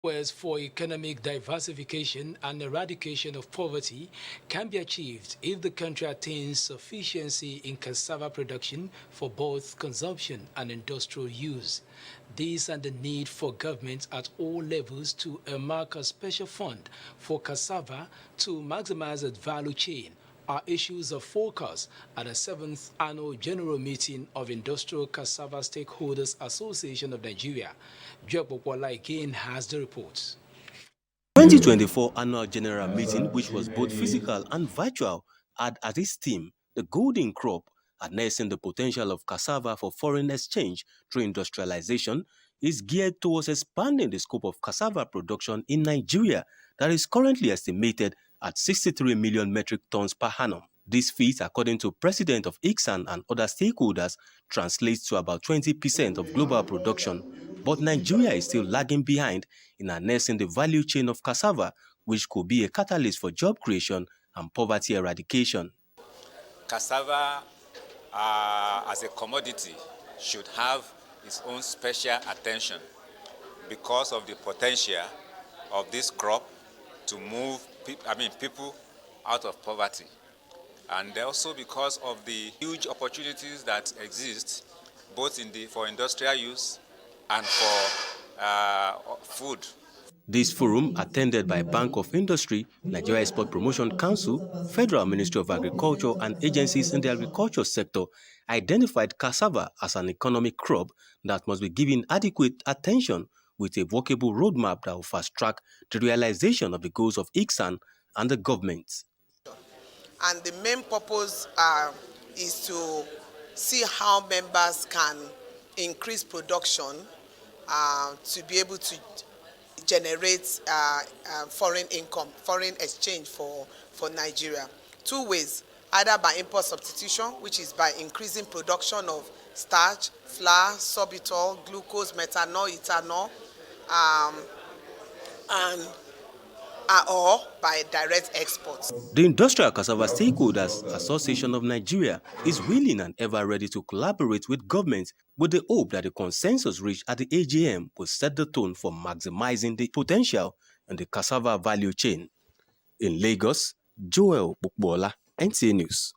Whereas for economic diversification and eradication of poverty can be achieved if the country attains sufficiency in cassava production for both consumption and industrial use. This and the need for governments at all levels to earmark a special fund for cassava to maximize its value chain are issues of focus at the 7th Annual General Meeting of Industrial Cassava Stakeholders Association of Nigeria. Job Okwala again has the reports. 2024 Annual General Meeting, which was both physical and virtual, had as its theme the golden crop, harnessing the potential of cassava for foreign exchange through industrialization, is geared towards expanding the scope of cassava production in Nigeria that is currently estimated at 63 million metric tons per annum. This feat, according to President of ICSAN and other stakeholders, translates to about 20% of global production, but Nigeria is still lagging behind in harnessing the value chain of cassava, which could be a catalyst for job creation and poverty eradication. Cassava, as a commodity, should have its own special attention because of the potential of this crop to move people out of poverty, and also because of the huge opportunities that exist both for industrial use and for food. This forum, attended by Bank of Industry, Nigeria Export Promotion Council, Federal Ministry of Agriculture and agencies in the agriculture sector, identified cassava as an economic crop that must be given adequate attention with a workable roadmap that will fast-track the realization of the goals of ICSAN and the government. And the main purpose is to see how members can increase production to be able to generate foreign income, foreign exchange for Nigeria. Two ways: either by import substitution, which is by increasing production of starch, flour, sorbitol, glucose, methanol, ethanol, or by direct exports. The Industrial Cassava Stakeholders Association of Nigeria is willing and ever ready to collaborate with governments with the hope that the consensus reached at the AGM will set the tone for maximizing the potential in the cassava value chain. In Lagos, Joel Bukbola, NTA News.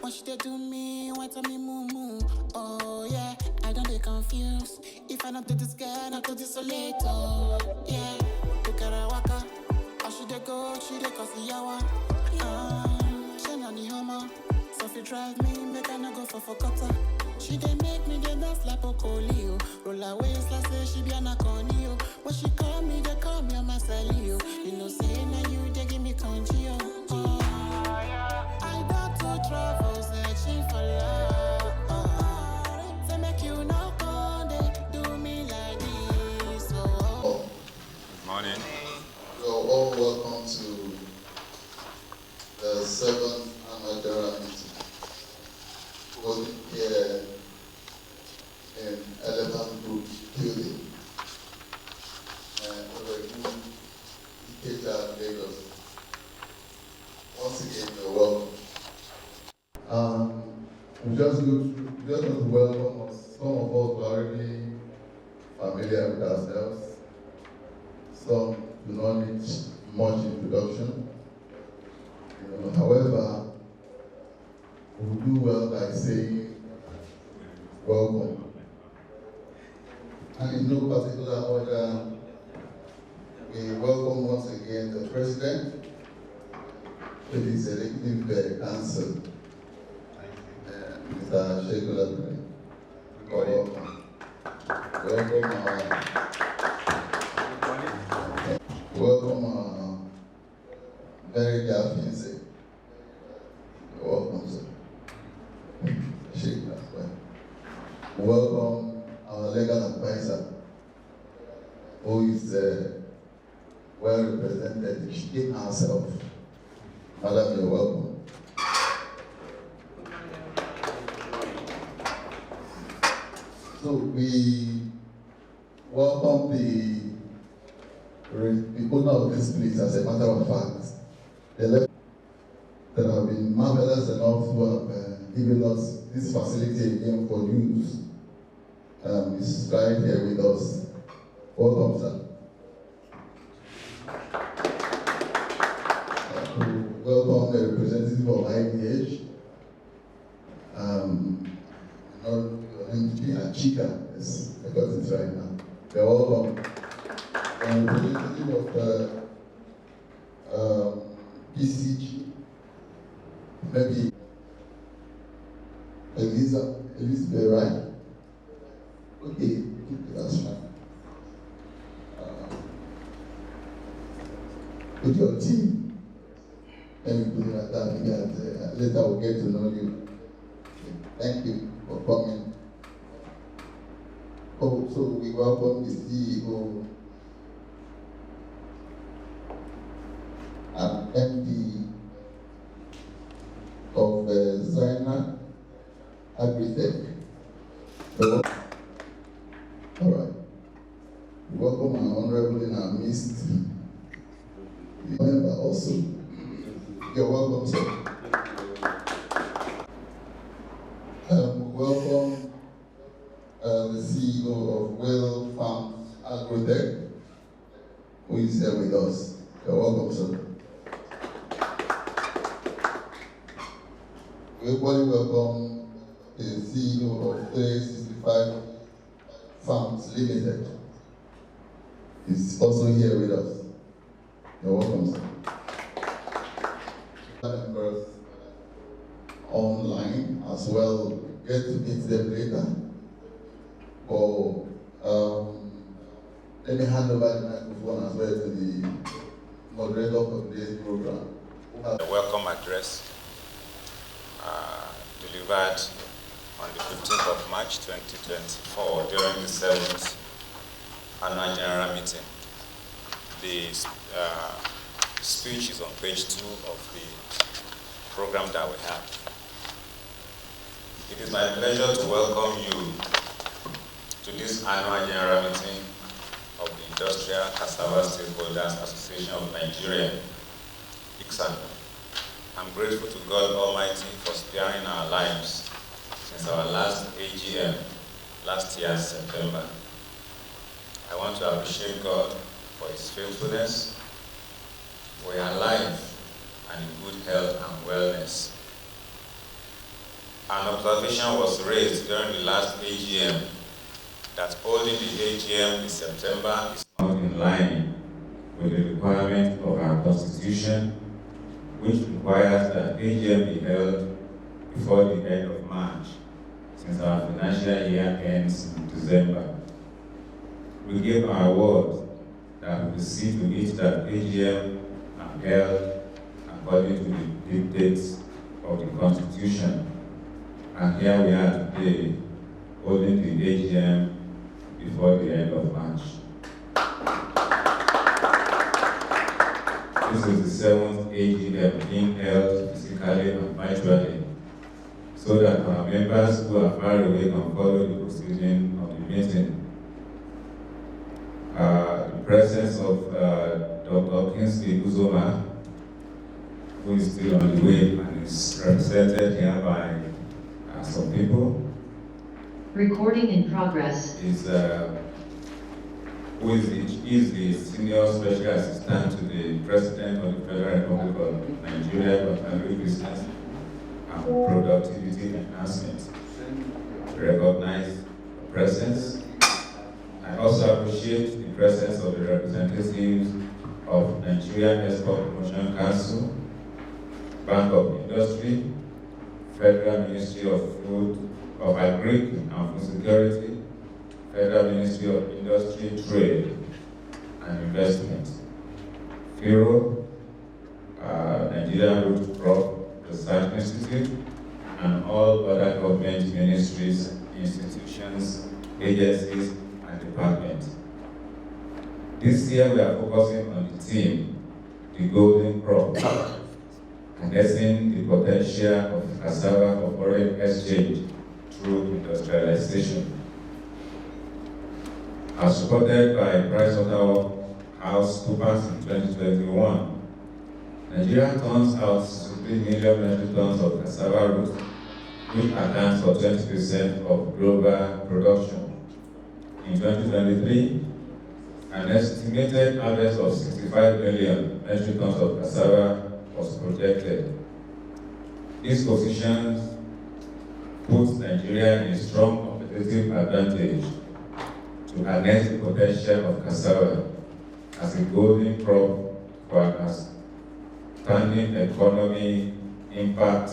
What should they do me? Why tell me moo moo? Oh yeah, I don't get confused. If I don't do this girl, I do this so late. Oh yeah, look at her waka. How should they go? Should they cause the yawa? She not the homo. So if you drive me, make I not go for cutter. She dey make me the dance like Pocolio. Roll her waist like say she be an aconio. When she call me, they call me a Marcelio. You know say now you they give me conchio. I got to travel searching for love. Say make you not go, they do me like this. Oh. Morning. You're all welcome to the 7th Annual General Meeting. voting here in Elephant Group building. Lagos. Once again, you're welcome. We just want to welcome us. Some of us are already familiar with ourselves. Some do not need much introduction. However, we do well by saying welcome. And in no particular order, we welcome once again the President with his Executive Council, Mr. Sheikh. Welcome. Welcome, very Gafinse. Welcome, sir. Sheikh as well. Welcome our legal advisor, who is well represented in herself. Madam, you're welcome. So we welcome the owner of this place. As a matter of fact, that have been marvelous enough to have given us this facility again for use. Is right here with us. Welcome, sir. Welcome the representative of IDH. Chica, yes, I got it right now. They're welcome. And representative of PCG, maybe Elizabeth, right? Okay, that's fine. With your team, let me put it like that. Later we'll get to know you. Thank you for coming. Oh, so we welcome the CEO and MD of Zaina Agritech. All right. Welcome our honorable in our midst. Member also. You're welcome, sir. Welcome the CEO of Well Farms Agrotech, who is here with us. You're welcome, sir. We equally welcome the CEO of 365 Farms Limited. He's also here with us. You're welcome, sir. Members online as well, get to meet them later. Or let me hand over the microphone as well to the moderator for today's program. The welcome address delivered on the 15th of March 2024 during the 7th annual general meeting. The speech is on page 2 of the program that we have. It is my pleasure to welcome you to this annual general meeting of the Industrial Cassava Stakeholders Association of Nigeria, ICSAN. I'm grateful to God Almighty for sparing our lives since our last AGM last year, September. I want to appreciate God for His faithfulness. We are alive and in good health and wellness. An observation was raised during the last AGM that holding the AGM in September is not in line with the requirement of our Constitution, which requires that AGM be held before the end of March, since our financial year ends in December. We gave our word that we will see to it that AGM are held according to the dictates of the Constitution. And here we are today, holding the AGM before the end of March. This is the 7th AGM being held physically and virtually. So so that our members who are far away can follow the proceeding of the meeting. The presence of Dr. Kingsley Uzoma, who is still on the way and is represented here by some people. Recording in progress. Is the Senior Special Assistant to the President of the Federal Republic of Nigeria for Agribusiness and Productivity Enhancement. Recognize the presence. I also appreciate the presence of the representatives of Nigerian Export Promotion Council, Bank of Industry, Federal Ministry of Food, of Agric and Food Security, Federal Ministry of Industry, Trade and Investment, FIRO, Nigerian Root Crop Research Institute, and all other government ministries, institutions, agencies, and departments. This year we are focusing on the theme, the golden crop, harnessing the potential of cassava for foreign exchange through industrialization. As supported by PricewaterhouseCoopers in 2021, Nigeria turns out 63 million metric tons of cassava root, which accounts for 20% of global production. In 2023, an estimated harvest of 65 million metric tons of cassava was projected. This position puts Nigeria in a strong competitive advantage to harness the potential of cassava as a golden crop for an outstanding economic impact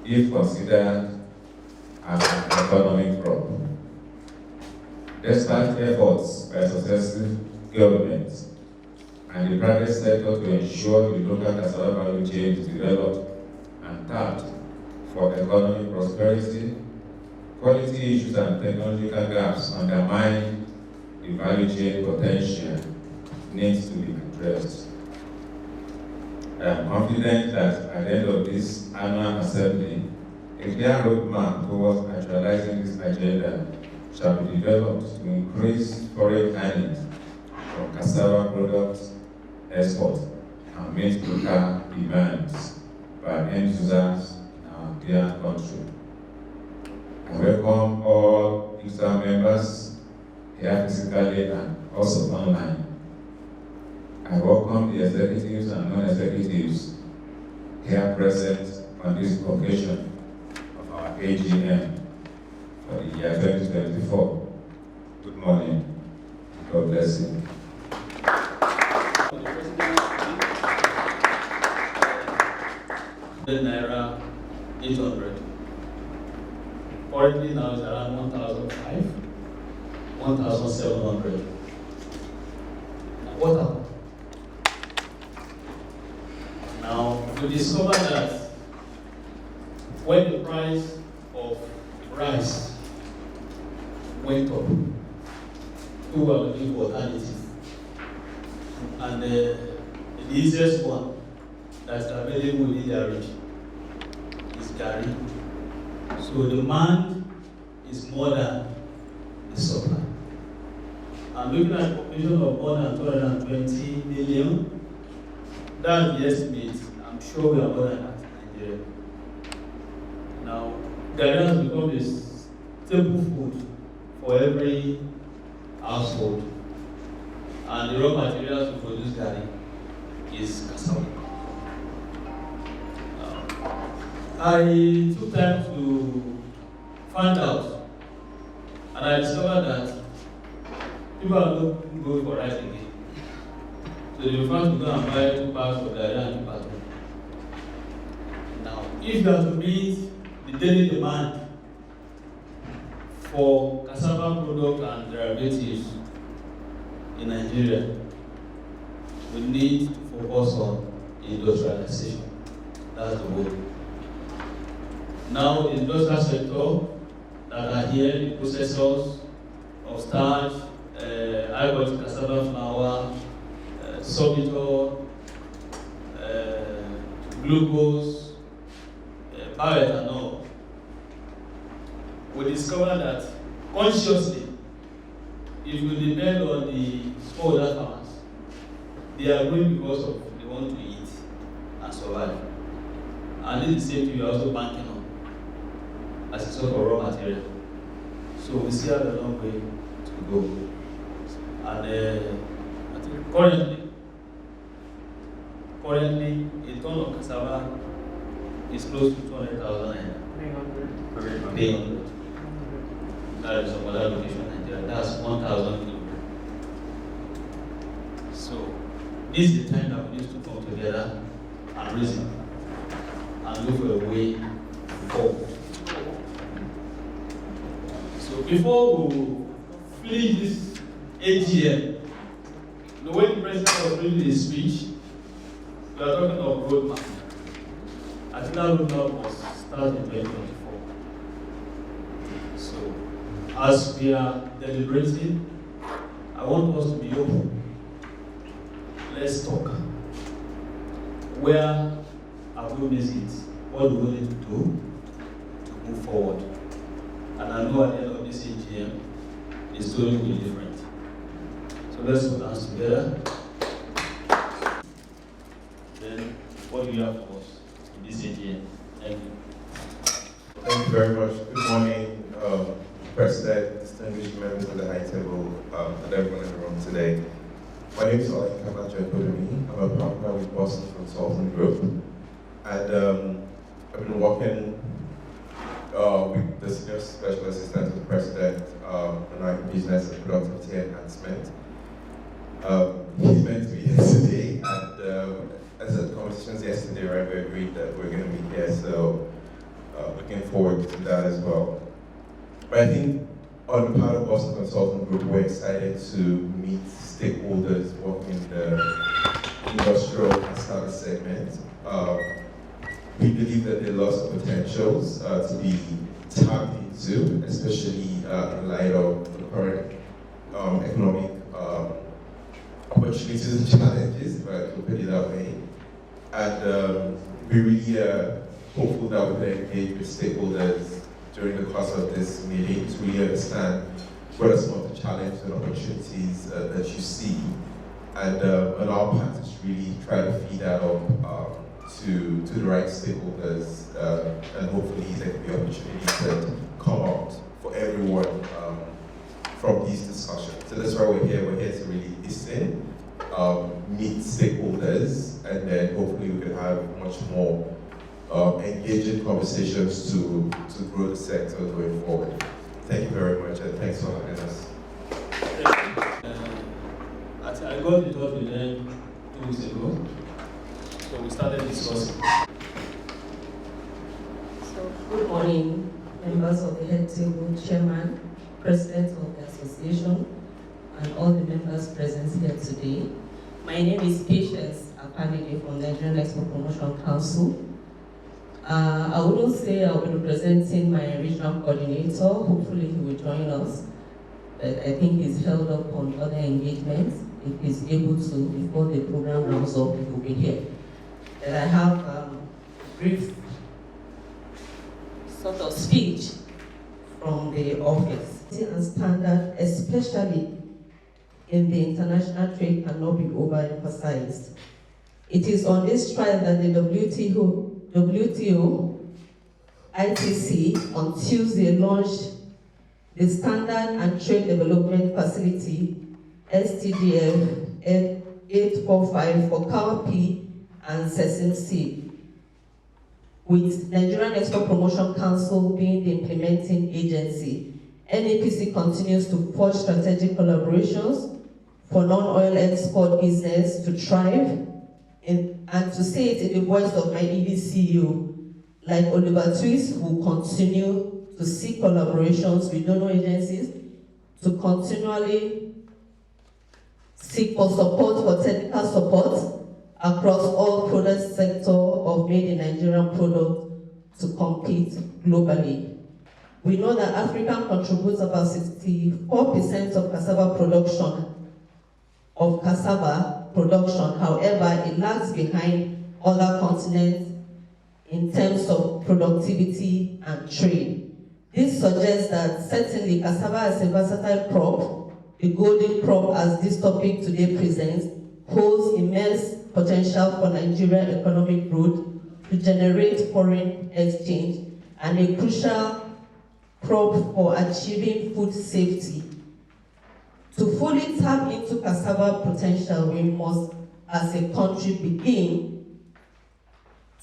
if considered as an economic crop. Despite efforts by successive governments and the private sector to ensure the local cassava value chain is developed and tapped for economic prosperity, quality issues and technological gaps undermine the value chain potential needs to be addressed. I am confident that at the end of this annual assembly, a clear roadmap towards actualizing this agenda shall be developed to increase foreign earnings from cassava products export and meet local demands by end users in our dear country. I welcome all ICSA members here physically and also online. I welcome the executives and non-executives here present on this occasion of our AGM for the year 2024. Good morning. God bless you. Naira 800. Currently now it's around 1,500, 1,700. What happened? Now we discover that when the price of rice went up, people were looking for alternative. And the easiest one that's available within their reach is Gary. So demand is more than the supply. I'm looking at a population of more than 220 million. That's the estimate. I'm sure we are more than that in Nigeria. Now, Gary has become a staple food for every household. And the raw materials to produce Gary is cassava. I took time to find out, and I discovered that people are not going for rice again. So they prefer to go and buy 2 bags of Gari and 2 bags. Now, if you have to meet the daily demand for cassava product and derivatives in Nigeria, we need to focus on industrialization. That's the goal. Now, the industrial sector that are here, the processors of starch, high-quality cassava flour, sorbitol, glucose, bioethanol, we discovered that consciously, if you depend on the smallholder farmers, they are growing because of they want to eat and survive. And this is the same thing you are also banking on as a sort of raw material. So we still have a long way to go. And I think currently, a ton of cassava is close to 200,000 naira. 300. That is some other location in Nigeria. That's 1,000 kilograms. So this is the time that we need to come together and reason and look for a way forward. So before we finish this AGM, the way the president was reading his speech, we are talking of roadmap. I think that roadmap must start in 2024. So as we are deliberating, I want us to be open. Let's talk. Where have we missed it? What do we need to do to move forward? And I know at the end of this AGM, the story will be different. So let's put hands together. Then, what do you have for us in this AGM? Thank you. Thank you very much. Good morning, President, distinguished members of the High Table, and everyone in the room today. My name is Cassava. I'm a partner with Boston Consulting Group, and I've been working with the Senior Special Assistant to the President on business and productivity enhancement. He's meant to be here today, and as the conversations yesterday, right, we agreed that we're going to be here, so looking forward to that as well. But I think on the part of Boston Consulting Group, we're excited to meet stakeholders working in the industrial cassava segment. We believe that there are lots of potentials to be tapped into, especially in light of the current economic opportunities and challenges, if I could put it that way. And we really are hopeful that we can engage with stakeholders during the course of this meeting to really understand what are some of the challenges and opportunities that you see. And on our part is really try to feed that up to the right stakeholders, and hopefully there can be opportunities that come out for everyone from these discussions. So that's why we're here. We're here to really listen, meet stakeholders, and then hopefully we can have much more engaging conversations to grow the sector going forward. Thank you very much, and thanks for having us. I got in touch with them 2 weeks ago, so we started discussing. So, good morning, members of the Head Table, Chairman, President of the Association, and all the members present here today. My name is Patience Apanege from the Nigerian Export Promotion Council. I wouldn't say I'll be representing my regional coordinator. Hopefully he will join us. But I think he's held up on other engagements. If he's able to, before the program rounds up, he will be here. And I have a brief sort of speech from the office. And standard, especially in the international trade, cannot be overemphasized. It is on this trial that the WTO ITC on Tuesday launched the Standard and Trade Development Facility STDF 845 for cowpea and sesame seed, with Nigerian Export Promotion Council being the implementing agency. NAPC continues to forge strategic collaborations for non-oil export business to thrive, and to say it in the voice of my EDCU, like Oliver Twist, will continue to seek collaborations with donor agencies to continually seek for support, for technical support across all product sector of made in Nigerian product to compete globally. We know that Africa contributes about 64% of cassava production, however, it lags behind other continents in terms of productivity and trade. This suggests that certainly cassava is a versatile crop. The golden crop, as this topic today presents, holds immense potential for Nigerian economic growth, to generate foreign exchange, and a crucial crop for achieving food safety. To fully tap into cassava potential, we must, as a country, begin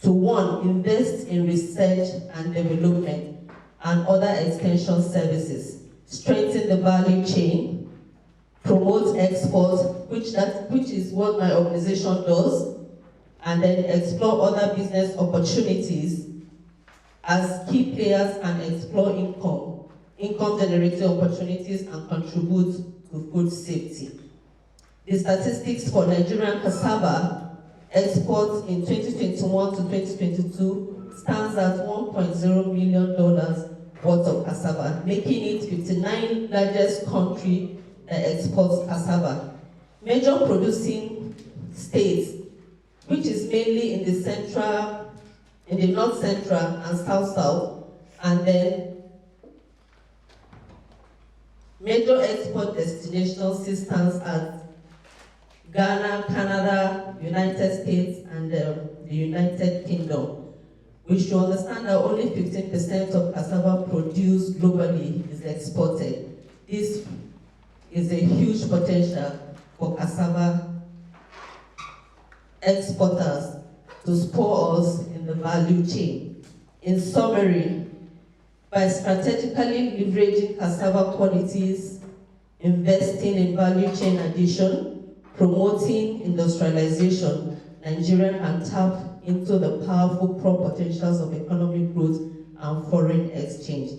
to, one, invest in research and development and other extension services, strengthen the value chain, promote exports, which is what my organization does, and then explore other business opportunities as key players and explore income generating opportunities and contribute to food safety. The statistics for Nigerian cassava exports in 2021 to 2022 stands at $1.0 million worth of cassava, making it 59th largest country that exports cassava. Major producing states, which is mainly in the north central and south, and then major export destinations stands at Ghana, Canada, United States, and the United Kingdom. We should understand that only 15% of cassava produced globally is exported. This is a huge potential for cassava exporters to support us in the value chain. In summary, by strategically leveraging cassava qualities, investing in value chain addition, promoting industrialization, Nigeria can tap into the powerful crop potentials of economic growth and foreign exchange.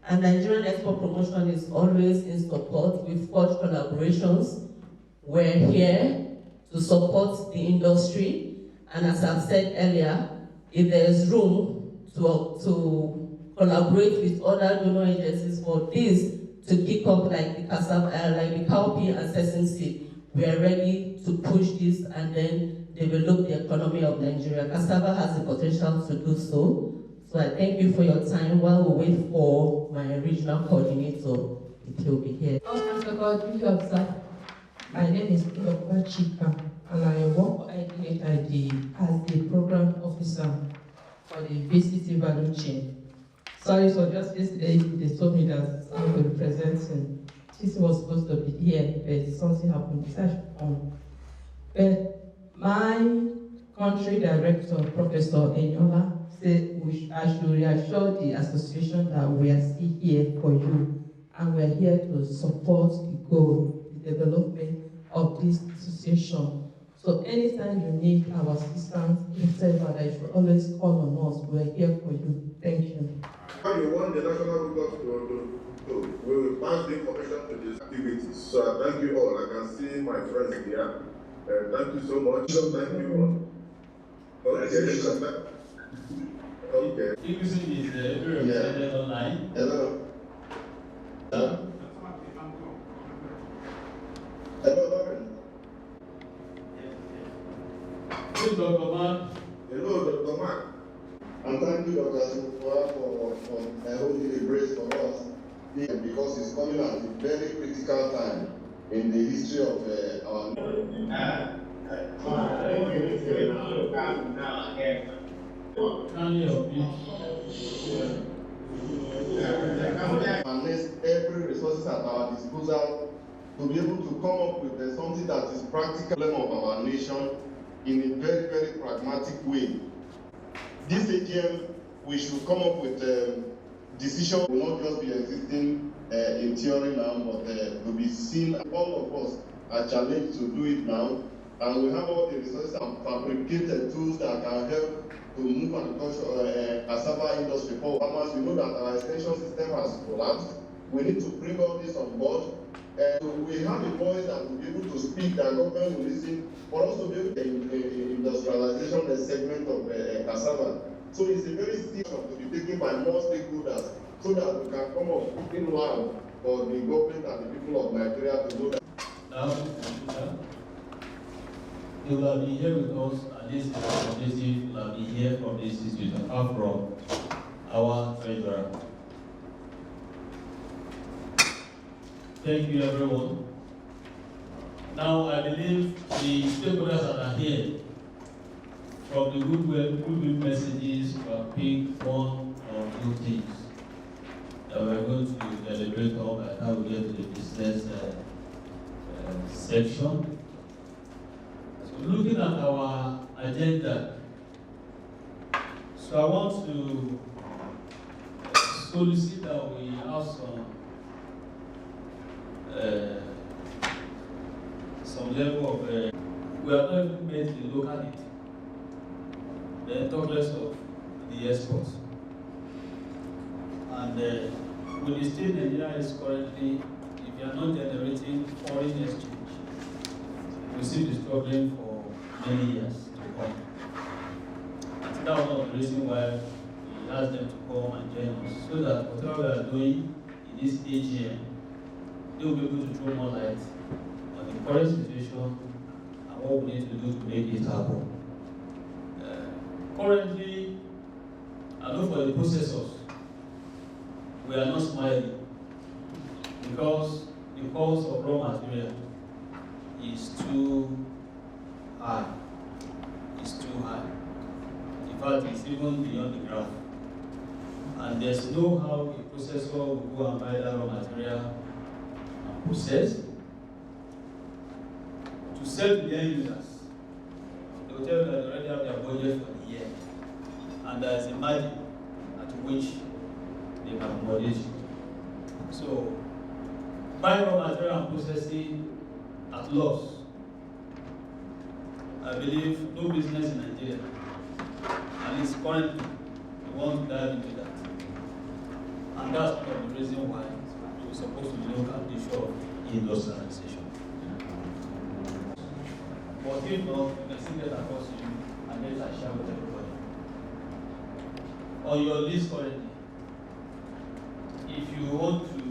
And Nigerian export promotion is always in support. We've forged collaborations. We're here to support the industry. And as I've said earlier, if there's room to collaborate with other donor agencies for this to kick up like the cassava, like the cowpea and sesame seed, we are ready to push this and then develop the economy of Nigeria. Cassava has the potential to do so. So I thank you for your time while we wait for my regional coordinator. It will be here. My name is Dr. Chika, and I work for IDHID as the program officer for the VCT value chain. Sorry, so just yesterday they told me that I will be presenting. This was supposed to be here, but something happened. But my country director, Professor Enyola, said I should reassure the association that we are still here for you, and we are here to support the goal, the development of this association. So anytime you need our assistance, whatever, you should always call on us. We are here for you. Thank you. You want the national because we will pass the information to these activities. So I thank you all. I can see my friends here. Thank you so much. So thank you all. Okay. Okay. English is represented online. Hello. Hello. Dr. Mark. Hello, Dr. Mark. And thank you, Dr. Sufua, for holding the brace for us, because it's coming at a very critical time in the history of our harness every resources at our disposal to be able to come up with something that is practical of our nation in a very, very pragmatic way. This AGM, we should come up with decision will not just be existing in theory now, but to be seen. All of us are challenged to do it now, and we have all the resources and fabricated tools that can help to move agriculture, cassava industry forward. Farmers, we know that our extension system has collapsed. We need to bring all this on board. So we have a voice that will be able to speak, that government will listen, but also be able to industrialization segment of cassava. So it's a very serious to be taken by more stakeholders so that we can come up in line for the government and the people of Nigeria to know that. Now, you will be here with us, at least the community will be here from this institution, and from our treasurer. Thank you, everyone. Now, I believe the stakeholders that are here, from the goodwill messages, we have picked one or two things that we're going to deliberate on by the time we get to the business section. So, looking at our agenda, so I want to solicit that we have some level of, we are not even made the locality, then talk less of the exports. And with the state Nigeria is currently, if you are not generating foreign exchange, we will be struggling for many years to come. And that was one of the reasons why we asked them to come and join us, so that whatever we are doing in this AGM, they will be able to throw more light on the current situation and what we need to do to make it happen. Currently, I know for the processors, we are not smiling because the cost of raw material is too high. It's too high. In fact, it's even beyond the graph. And there's no how a processor will go and buy that raw material and process to sell to the end users. They will tell you that they already have their budget for the year, and there is a margin at which they can accommodate. So, buying raw material and processing at loss, I believe no business in Nigeria, and it's currently, we want to dive into that. And that's one of the reasons why we're supposed to look at the issue of industrialization. But if not, you can still get across to you and then I share with everybody. On your list currently, if you want to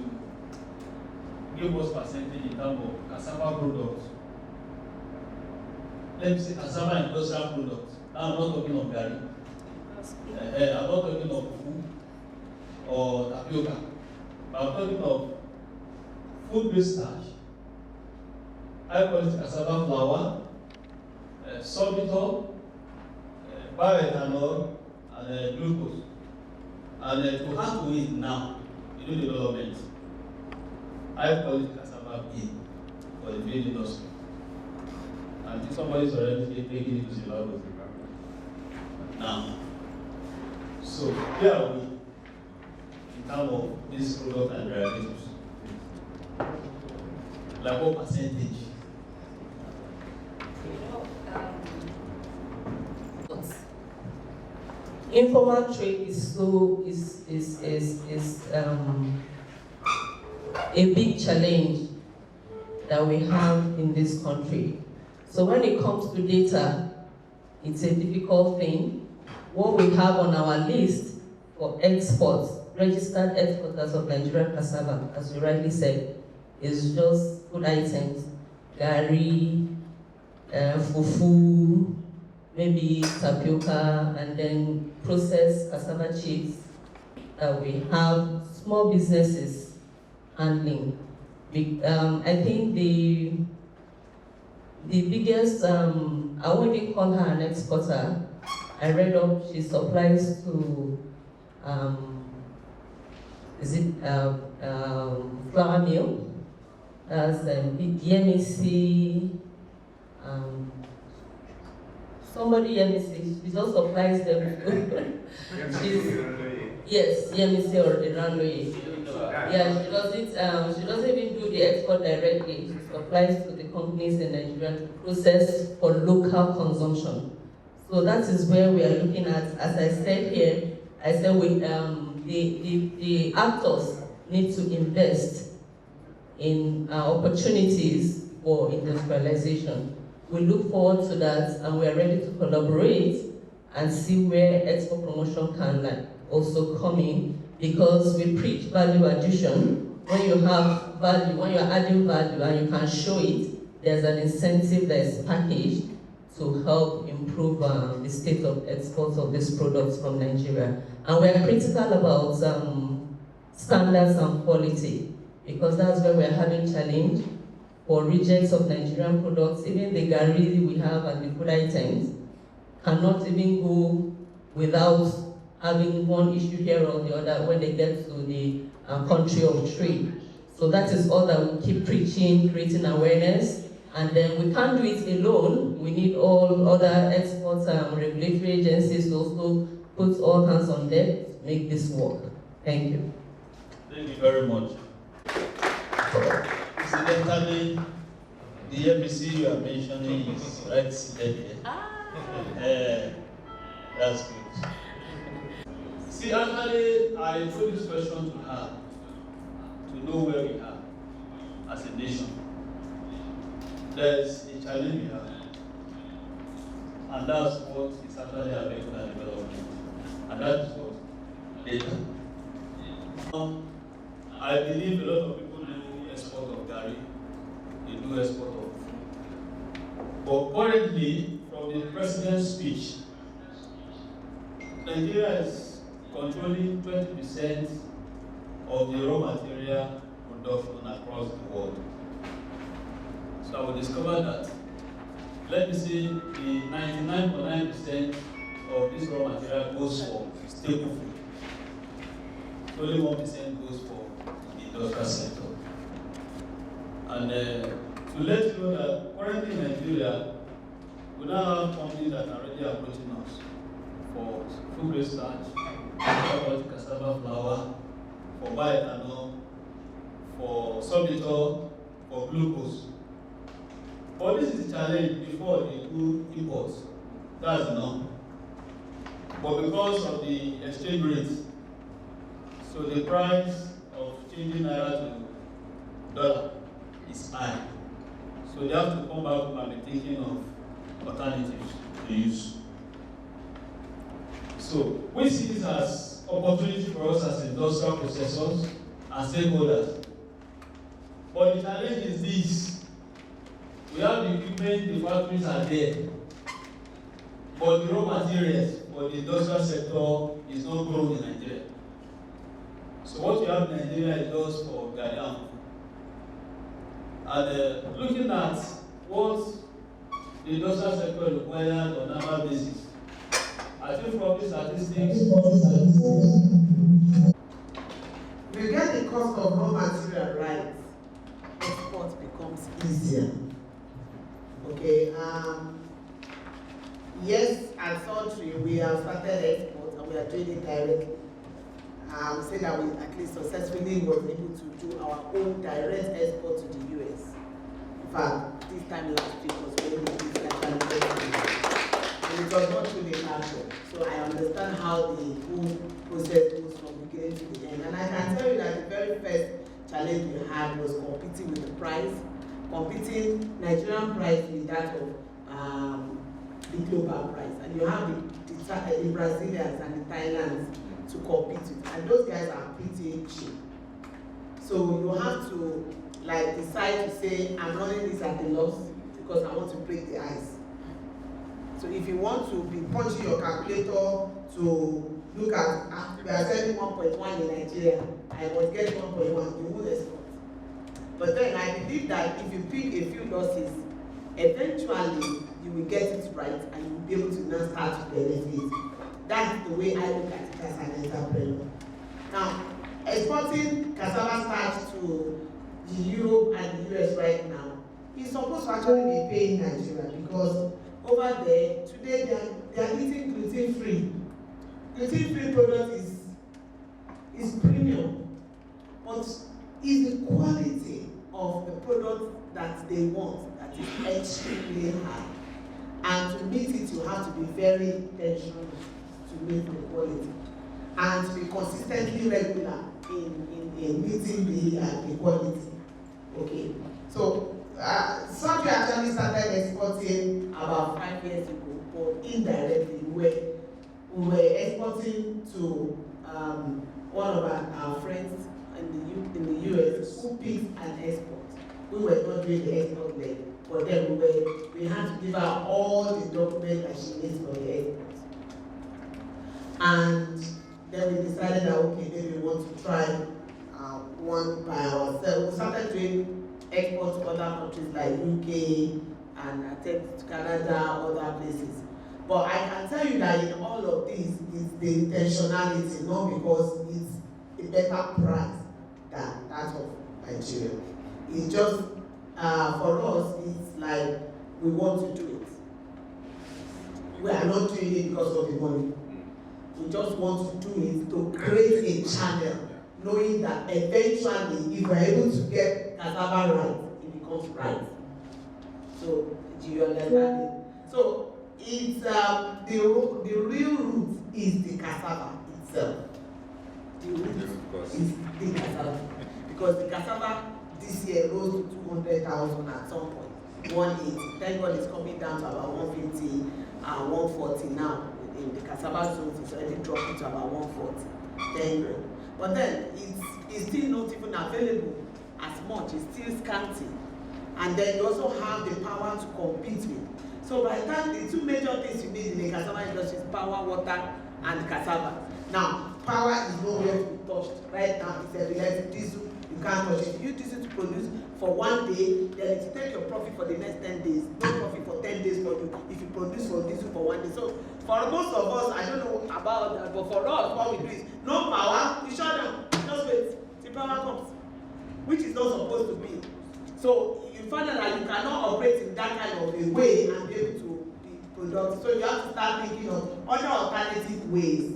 give us percentage in terms of cassava products, let me say cassava industrial products. Now I'm not talking of gari. I'm not talking of food or tapioca. But I'm talking of food-based starch, high quality cassava flour, sorbitol, bioethanol, and glucose. And to add to it now, you do development, high quality cassava bean for the feed industry. I think somebody's already taking it to Zimbabwe now. So where are we in terms of this product and derivatives? Like what percentage? Informal trade is a big challenge that we have in this country. So when it comes to data, it's a difficult thing. What we have on our list for exports, registered exporters of Nigerian cassava, as you rightly said, is just food items, gari, fufu, maybe tapioca, and then processed cassava chips that we have small businesses handling. I think the biggest, I wouldn't call her an exporter. I read up, she supplies to, flour mill, as MEC, somebody MEC, she just supplies them. Yes, MEC or Iranloye. Yeah, she doesn't even do the export directly. She supplies to the companies in Nigeria to process for local consumption. So that is where we are looking at. As I said here, I said the actors need to invest in opportunities for industrialization. We look forward to that, and we are ready to collaborate and see where export promotion can also come in, because we preach value addition. When you have value, when you're adding value and you can show it, there's an incentive that is packaged to help improve the state of exports of these products from Nigeria. And we're critical about standards and quality. because that's where we're having challenge for regions of Nigerian products. Even the gari we have and the food items cannot even go without having one issue here or the other when they get to the country of trade. So that is all that we keep preaching, creating awareness, and then we can't do it alone. We need all other exports and regulatory agencies to also put all hands on deck to make this work. Thank you. Thank you very much. Incidentally, the MBC you are mentioning is right seated here. That's good. See, actually, I put this question to her to know where we are as a nation. There's a challenge we have, and that's what is actually affecting our development, and that is what data. I believe a lot of people do export of gari, they do export of food. But currently, from the president's speech, Nigeria is controlling 20% of the raw material production across the world. So I will discover that, let me say, the 99.9% of this raw material goes for staple food. Only 1% goes for the industrial sector. And to let you know that currently in Nigeria, we now have companies that are already approaching us for food-grade starch, for cassava flour, for bioethanol, for sorbitol, for glucose. But this is a challenge before they do imports. That's enough. But because of the exchange rate, so the price of changing naira to dollar is high. So they have to come back and be thinking of alternatives to use. So we see this as opportunity for us as industrial processors and stakeholders. But the challenge is this. We have the equipment, the factories are there. But the raw materials for the industrial sector is not grown in Nigeria. So what we have in Nigeria is just for gari. And looking at what the industrial sector requires on an annual basis, I think from the statistics, we get the cost of raw material right, export becomes easier. Okay, yes, at Sultry, we have started export and we are doing it directly. Say that we at least successfully were able to do our own direct export to the US. In fact, this time last week was very easy and it was not really hard. So I understand how the whole process goes from beginning to the end. And I can tell you that the very first challenge we had was competing with the price, competing Nigerian price with that of the global price. And you have the Brazilians and the Thailands to compete with, and those guys are pretty cheap. So you have to like decide to say, I'm running this at a loss because I want to break the ice. So if you want to be punching your calculator to look at, we are selling 1.1 in Nigeria, I must get 1.1, you would export. But then I believe that if you pick a few losses, eventually you will get it right and you will be able to now start to benefit. That's the way I look at it as an entrepreneur. Now, exporting cassava starch to the Europe and the US right now is supposed to actually be paying Nigeria because over there, today they are eating gluten-free. Gluten-free product is premium, but is the quality of the product that they want that is extremely high. And to meet it, you have to be very intentional to meet the quality and to be consistently regular in meeting the quality. Okay, so Sultry actually started exporting about 5 years ago, but indirectly we were exporting to one of our friends in the US who picked an export. We were not doing the export leg, but then we had to give her all the documents that she needs for the export. And then we decided that okay, then we want to try one by ourselves. We started doing exports to other countries like UK and attempt to Canada, other places. But I can tell you that in all of this is the intentionality, not because it's a better price than that of Nigeria. It's just, for us, it's like we want to do it. We are not doing it because of the money. We just want to do it to create a channel, knowing that eventually, if we're able to get cassava right, it becomes right. So, do you understand it? So, it's the real root is the cassava itself. The root is the cassava. Because the cassava this year rose to 200,000 at some point. 180. Thank God it's coming down to about 150 and 140 now. In the cassava zones, it's already dropping to about 140. Thank God. But then it's still not even available as much. It's still scanty. And then you also have the power to compete with. So by the time, the two major things you need in the cassava industry is power, water, and cassava. Now, power is nowhere to be touched. Right now, it's a electric diesel. You can't touch it. You use diesel to produce for 1 day, then it will take your profit for the next 10 days. No profit for 10 days for you if you produce for diesel for 1 day. So for most of us, I don't know about that, but for us, what we do is no power, we shut down. Just wait till power comes, which is not supposed to be. So you find out that you cannot operate in that kind of a way and be able to be productive. So you have to start thinking of other alternative ways.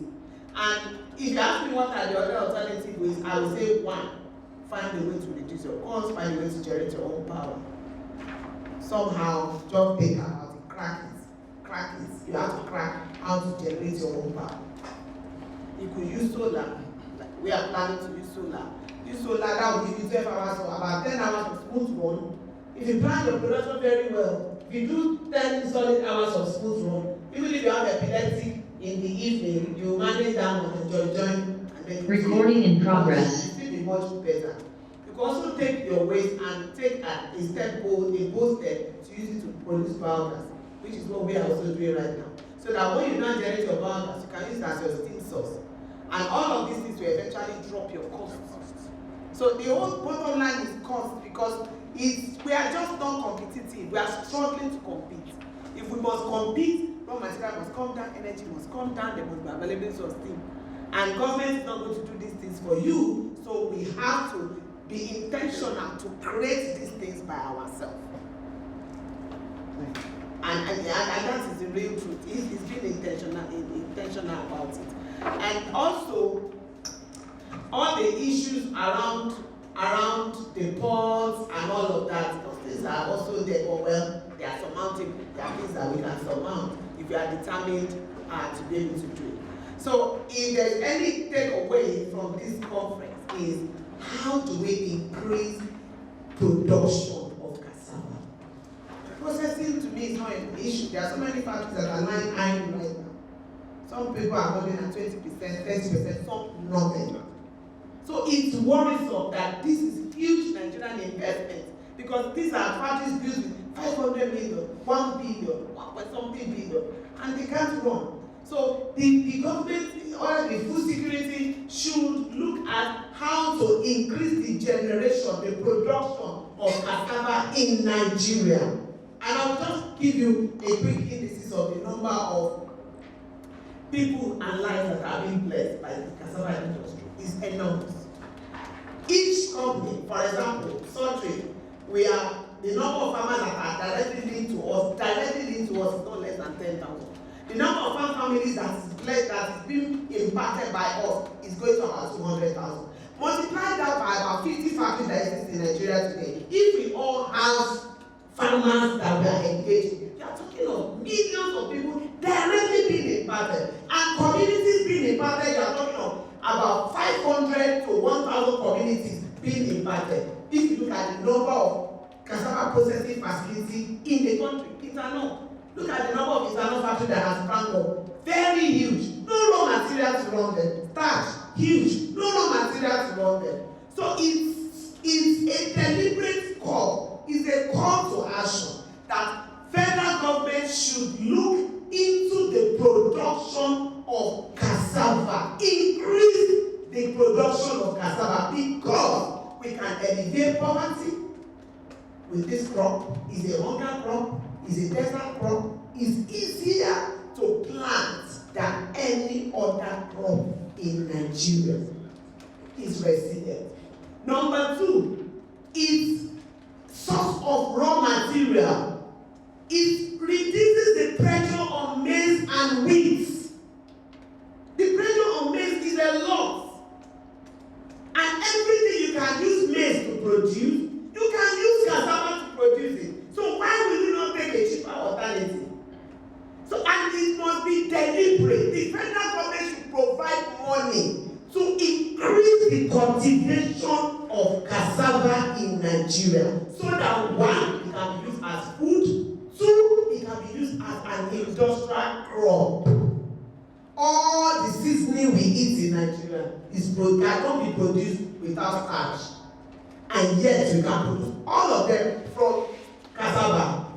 And if you ask me what are the other alternative ways, I will say one, find a way to reduce your costs, find a way to generate your own power. Somehow, just think about it, crack it. You have to crack how to generate your own power. You could use solar. Like we are planning to use solar. Use solar, that will give you 12 hours or about 10 hours of smooth run. If you plan your production very well, if you do 10 solid hours of smooth run, even if you have epileptic in the evening, you manage that one and join, and then Recording in progress. It will be much better. You can also take your waste and take a step bold, a bold step to use it to produce biogas, which is what we are also doing right now. So that when you now generate your biogas, you can use it as your steam source. And all of these things will eventually drop your costs. So the whole bottom line is cost, because we are just not competitive. We are struggling to compete. If we must compete, raw material must come down, energy must come down, there must be availability of steam. And government is not going to do these things for you, so we have to be intentional to create these things by ourselves. And that is the real truth. It's being intentional about it. And also, all the issues around the ports and all of that, those things are also there. But well, they are surmountable. They are things that we can surmount if we are determined to be able to do it. So, if there's any takeaway from this conference, is how do we increase production of cassava? Processing to me is not an issue. There are so many factories that are lying idle right now. Some people are running at 20%, 30%, some nothing. So it's worrisome that this is huge Nigerian investment, because these are factories built with 500 million, 1 billion, 1.something billion, and they can't run. So the government or the food security should look at how to increase the generation, the production of cassava in Nigeria. And I'll just give you a quick indices of the number of people and lives that are being blessed by the cassava industry. Is enormous. Each company, for example, Sotri, the number of farmers that are directly linked to us is not less than 10,000. The number of farm families that is being impacted by us is going to about 200,000. Multiply that by about 50 factories that exist in Nigeria today. If we all have farmers that we are engaging, you are talking of millions of people directly being impacted, and communities being impacted. You are talking of about 500 to 1,000 communities being impacted. If you look at the number of cassava processing facilities in the country, ethanol. Look at the number of ethanol factories that has sprung up. Very huge. No raw material to run them. Starch, huge. No raw material to run them. So it's a deliberate call. It's a call to action that federal government should look into the production of cassava. Increase the production of cassava, because can alleviate poverty with this crop. It's a hunger crop, it's a desert crop. It's easier to plant than any other crop in Nigeria. It's resilient. Number two, its source of raw material. It reduces the pressure on maize and wheat. The pressure on maize is a lot. And everything you can use maize to produce, you can use cassava to produce it. So why will you not take a cheaper alternative? So, and it must be deliberate. The federal government should provide money to increase the cultivation of cassava in Nigeria, so that one, it can be used as food, two, it can be used as an industrial crop. All the seasoning we eat in Nigeria cannot be produced without starch, and yet we can produce all of them from cassava,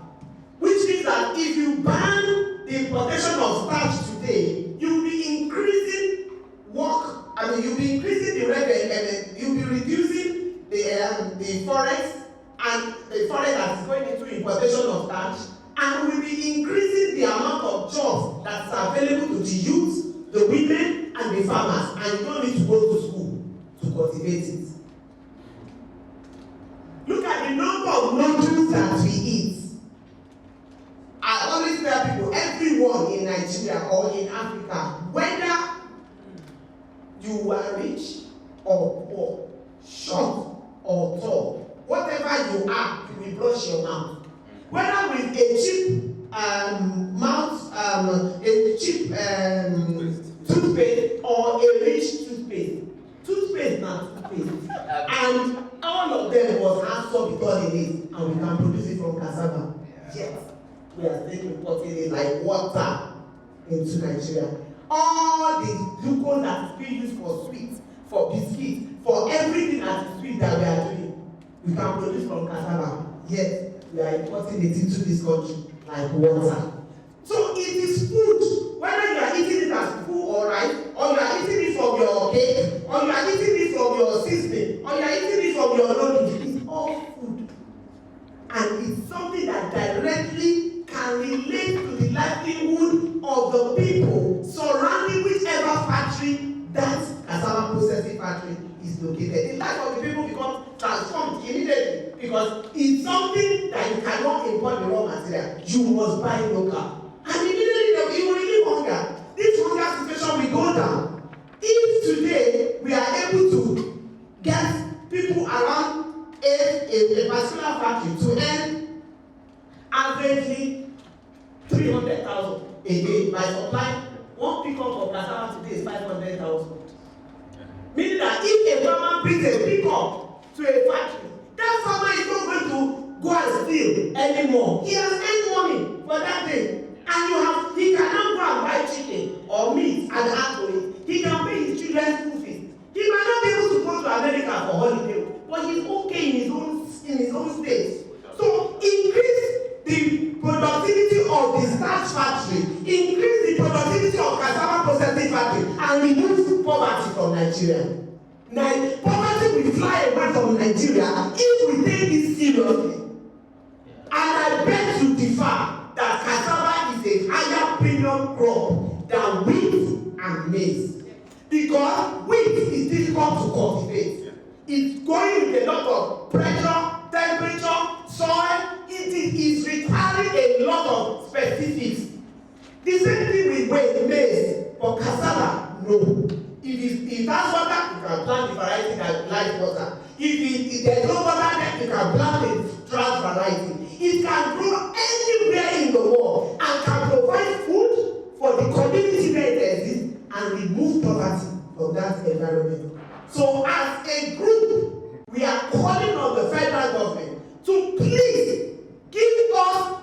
which means that if you ban the importation of starch today, you'll be increasing you'll be increasing the revenue, you'll be reducing the forest, and the forest that is going into importation of starch, and will be increasing the amount of jobs that is available to the youth, the women, and the farmers, and you don't need to go to school to cultivate it. Look at the number of noodles that we eat. I always tell people, everyone in Nigeria or in Africa, whether you are rich or poor, short or tall, whatever you are, you will brush your mouth. Whether with a cheap toothpaste or a rich toothpaste. Toothpaste now toothpaste. And all of them was absorbed with all it is, and we can produce it from cassava. Yes. We are still importing it like water into Nigeria. All the glucose that is being used for sweets, for biscuits, for everything that is sweet that we are doing, we can produce from cassava. Yet we are importing it into this country like water. So it is food, whether you are eating it as food or rice, or you are eating it from your cake, or you are eating it from your seasoning, or you are eating it from your noodles. It's all food. And it's something that directly can relate to the livelihood of the people surrounding whichever factory that cassava processing factory is located. The life of the people becomes transformed immediately, because it's something that you cannot import the raw material. You must buy local. And immediately you will relieve hunger. This hunger situation will go down. If today we are able to get people around a particular factory to earn averagely 300,000 a day by supplying one pickup of cassava today is 500,000. Meaning that if a farmer brings a pickup to a factory, that farmer is not going to go and steal anymore. He has earned money for that day. And he cannot go and buy chicken or meat and add to it. He can pay his children's school fees. He might not be able to go to America for holiday, but he's okay in his own state. So increase the productivity of the starch factory, increase the productivity of cassava processing factory, and remove poverty from Nigeria. Now, poverty will fly away from Nigeria if we take this seriously. And I beg to differ that cassava is a higher premium crop than wheat and maize, because wheat is difficult to cultivate. It's going with a lot of pressure, temperature, soil. It is requiring a lot of specifics. The same thing with maize. For cassava, no. If it has water, you can plant the variety that likes water. If there's no water, then you can plant a drought variety. It can grow anywhere in the world and can provide food for the community where it exists and remove poverty from that environment. So as a group, we are calling on the federal government to please give us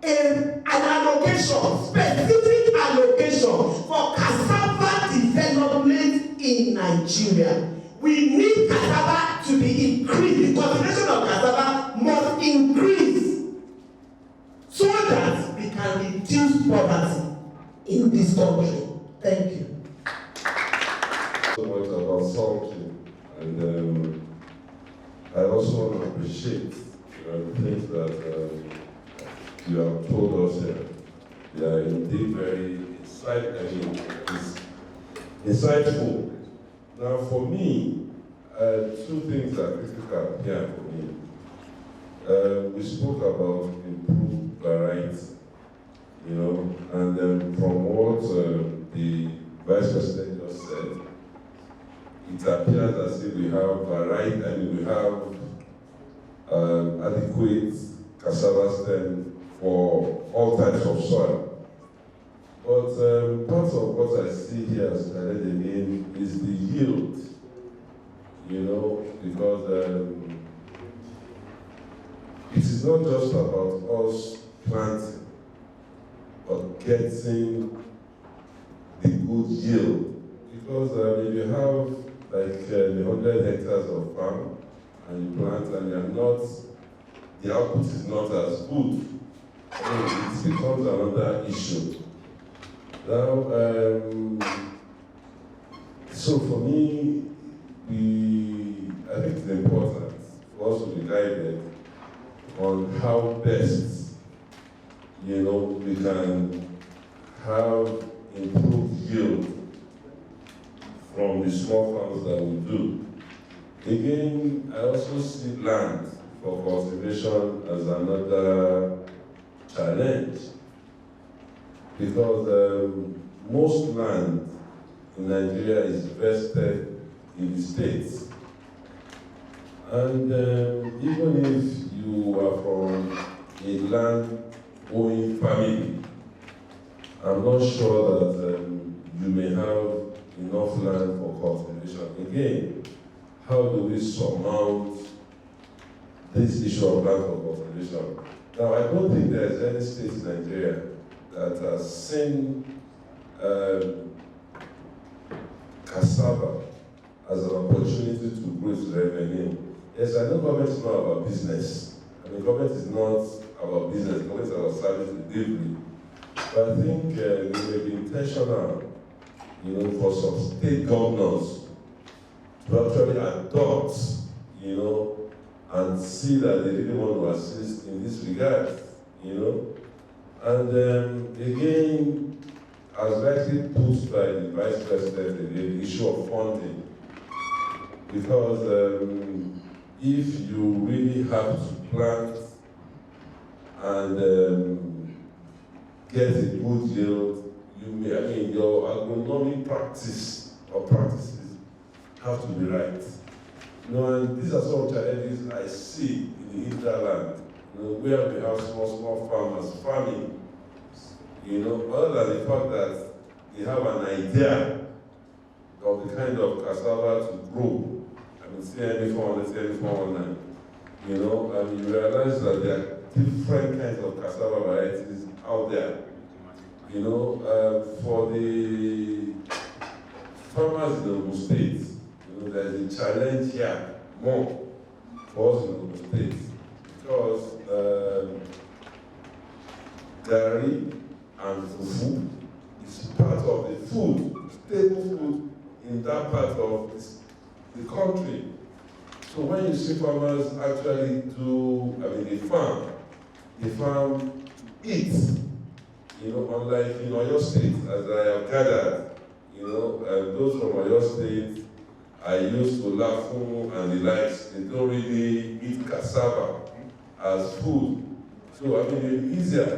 an allocation, specific allocation for cassava development in Nigeria. We need cassava to be increased. The cultivation of cassava must increase so that we can reduce poverty in this country. Thank you. So much about something, and also want to appreciate the things that you have told us here. They are indeed very insightful. Now, for me, two things are critical here for me. We spoke about improved variety, and from what the Vice President just said, it appears as if we have variety, we have adequate cassava stem for all types of soil. But part of what I see here as challenge again is the yield, because it is not just about us planting, but getting the good yield. Because if you have like 100 hectares of farm and you plant and the output is not as good, it becomes another issue. Now, so for me, I think it's important for us to be guided on how best, we can have improved yield from the small farms that we do. Again, I also see land for cultivation as another challenge, because most land in Nigeria is vested in the states. And even if you are from a land-owning family, I'm not sure that you may have enough land for cultivation. Again, how do we surmount this issue of land for cultivation? Now, I don't think there's any state in Nigeria that has seen cassava as an opportunity to grow its revenue. Yes, I know government is not about business. Government is not about business, government is about service delivery. But I think we may be intentional, for some state governors to actually adopt, and see that they really want to assist in this regard, And again, as rightly put by the Vice President, the issue of funding, because if you really have to plant and get a good yield, your agronomic practices have to be right. And these are some of the challenges I see in the hinterland, where we have small farmers farming, other than the fact that they have an idea of the kind of cassava to grow. CME 400, CME 419. And you realize that there are different kinds of cassava varieties out there. For the farmers in Ogun State, there's a challenge here more for us in Ogun State, because dairy and fufu is part of the food, staple food in that part of the country. So when you see farmers actually they farm to eat, unlike in Oyo State, as I have gathered, those from Oyo State are used to lafun and the likes. They don't really eat cassava as food. So it's easier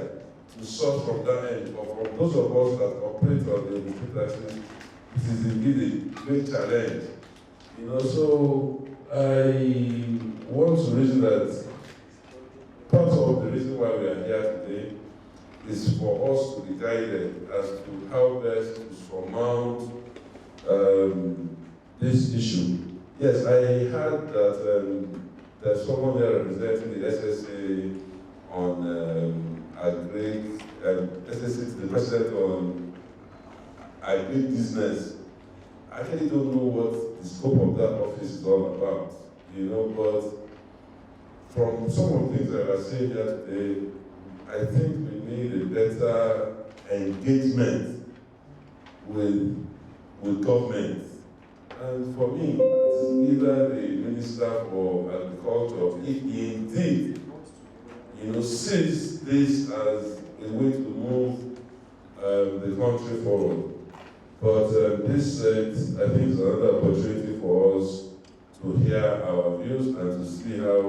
to source from that end. But for those of us that operate on the food axis, it is indeed a great challenge. So I want to reason that part of the reason why we are here today is for us to be guided as to how best to surmount this issue. Yes, I heard that there's someone there representing the SSA on SSA, the president on agribusiness. I really don't know what the scope of that office is all about, but from some of the things that I saying here today, I think we need a better engagement with government. And for me, it's either the Minister for Agriculture, if he indeed, sees this as a way to move the country forward. But this, I think, is another opportunity for us to hear our views and to see how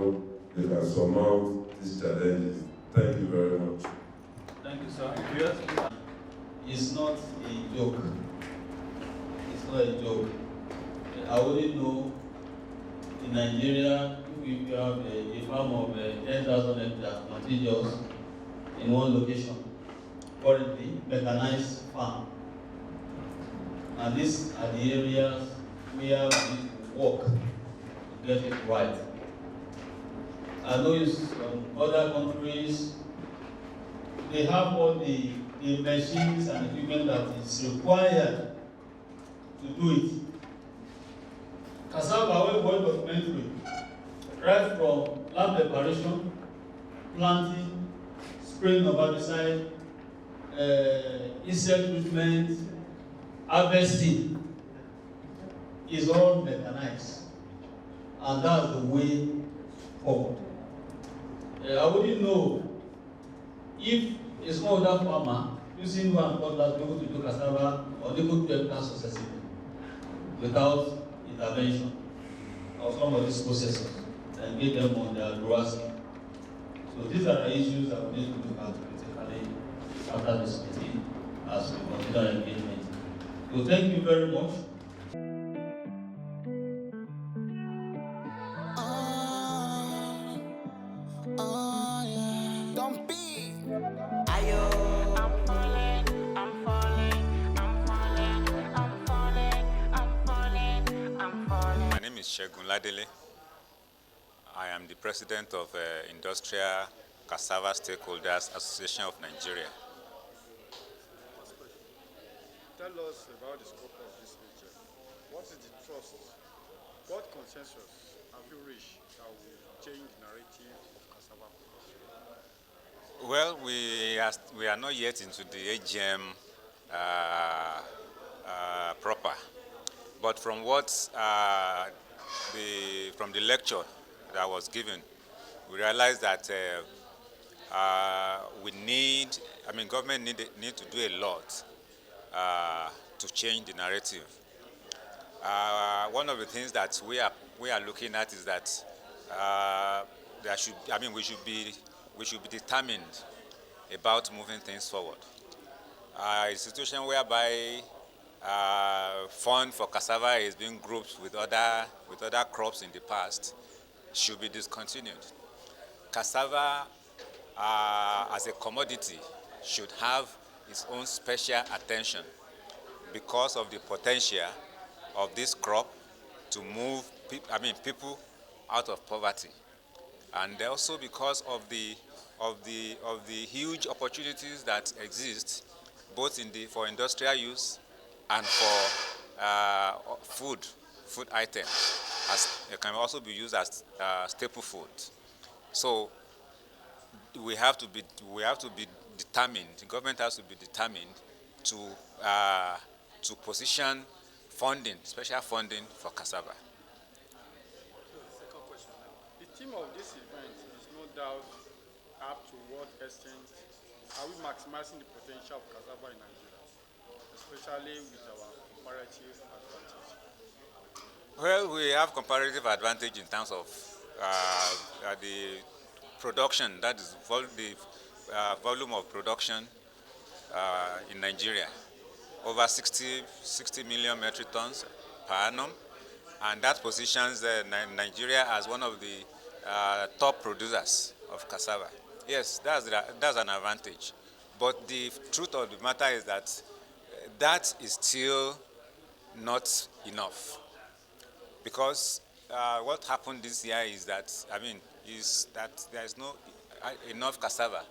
they can surmount these challenges. Thank you very much. Thank you, sir. It's not a joke. It's not a joke. I wouldn't know in Nigeria if we have a farm of 10,000 hectares contiguous in one location, currently mechanized farm. And these are the areas where we work to get it right. I know in some other countries, they have all the machines and equipment that is required to do it. Cassava, we work documentary, right from land preparation, planting, spraying of herbicide, insect treatment, harvesting, is all mechanized. And that's the way forward. I wouldn't know if a smallholder farmer using one cutlass be able to do cassava or they could do hectares successively without intervention of some of these processors and get them on their grower scale. So these are the issues that we need to look at critically after this meeting as we consider engagement. So thank you very much. My name is Shegun Ladele. I am the president of Industrial Cassava Stakeholders Association of Nigeria. Tell us about the scope of this AGM. What is the trust? What consensus have you reached that will change the narrative of cassava production? Well, we are not yet into the AGM proper, but from what from the lecture that was given, we realized that government need to do a lot to change the narrative. One of the things that we are looking at is that we should be determined about moving things forward. A situation whereby fund for cassava is being grouped with other crops in the past should be discontinued. Cassava as a commodity should have its own special attention because of the potential of this crop to move people out of poverty, and also because of the huge opportunities that exist both for industrial use and for food items, as it can also be used as staple food. So we have to be determined. The government has to be determined to position funding, special funding for cassava. Second question. The theme of this event is no doubt up to what extent are we maximizing the potential of cassava in Nigeria, especially with our comparative advantage? Well, we have comparative advantage in terms of the production, that is the volume of production in Nigeria, over 60 million metric tons per annum, and that positions Nigeria as one of the top producers of cassava. Yes, that's an advantage, but the truth of the matter is that that is still not enough, because what happened this year is that there is no enough cassava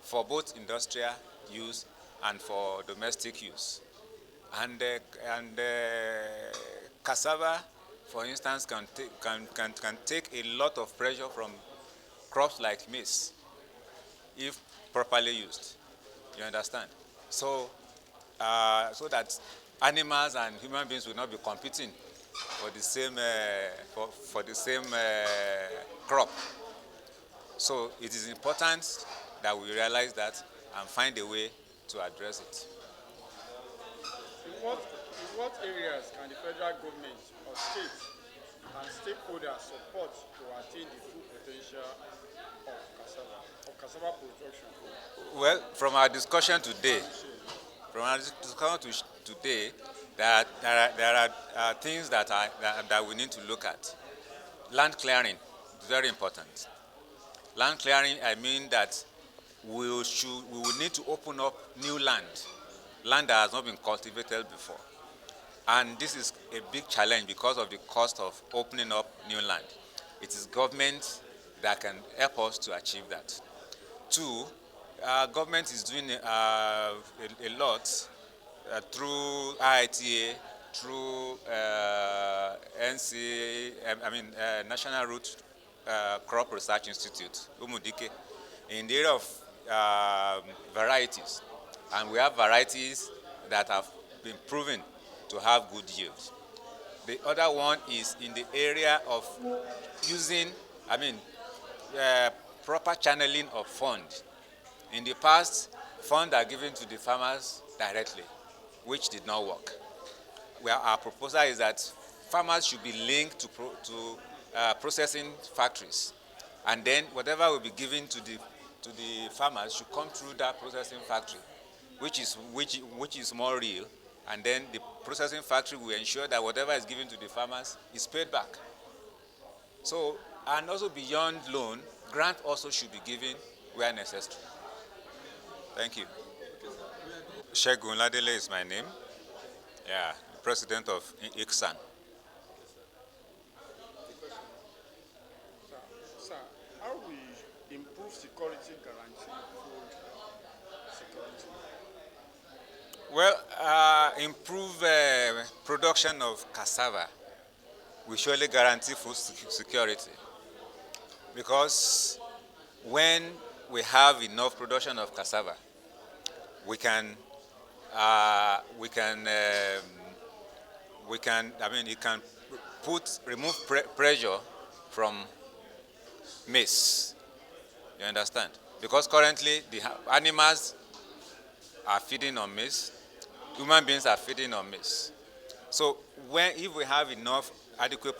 for both industrial use and for domestic use, and cassava, for instance, can take a lot of pressure from crops like maize if properly used. You understand? So that animals and human beings will not be competing for the same for the same crop. So it is important that we realize that and find a way to address it. In what areas can the federal government or states and stakeholders support to attain the full potential of cassava production? Well, from our discussion today, today, there are things that we need to look at. Land clearing is very important. Land clearing, I mean that we will need to open up new land that has not been cultivated before. And this is a big challenge because of the cost of opening up new land. It is government that can help us to achieve that. Two, government is doing a lot through IITA, through National Root Crop Research Institute, Umudike, in the area of varieties. And we have varieties that have been proven to have good yield. The other one is in the area of using, proper channeling of funds. In the past, funds are given to the farmers directly, which did not work. Well, our proposal is that farmers should be linked to processing factories, and then whatever will be given to the farmers should come through that processing factory, which is more real, and then the processing factory will ensure that whatever is given to the farmers is paid back. So, and also beyond loan, grant also should be given where necessary. Thank you. Shegun Ladele is my name. Yeah, president of ICSAN. Sir, how we improve security guarantee food security? Well, improve production of cassava will surely guarantee food security, because when we have enough production of cassava, we can it can remove pressure from maize. You understand? Because currently the animals are feeding on maize, human beings are feeding on maize. So if we have enough adequate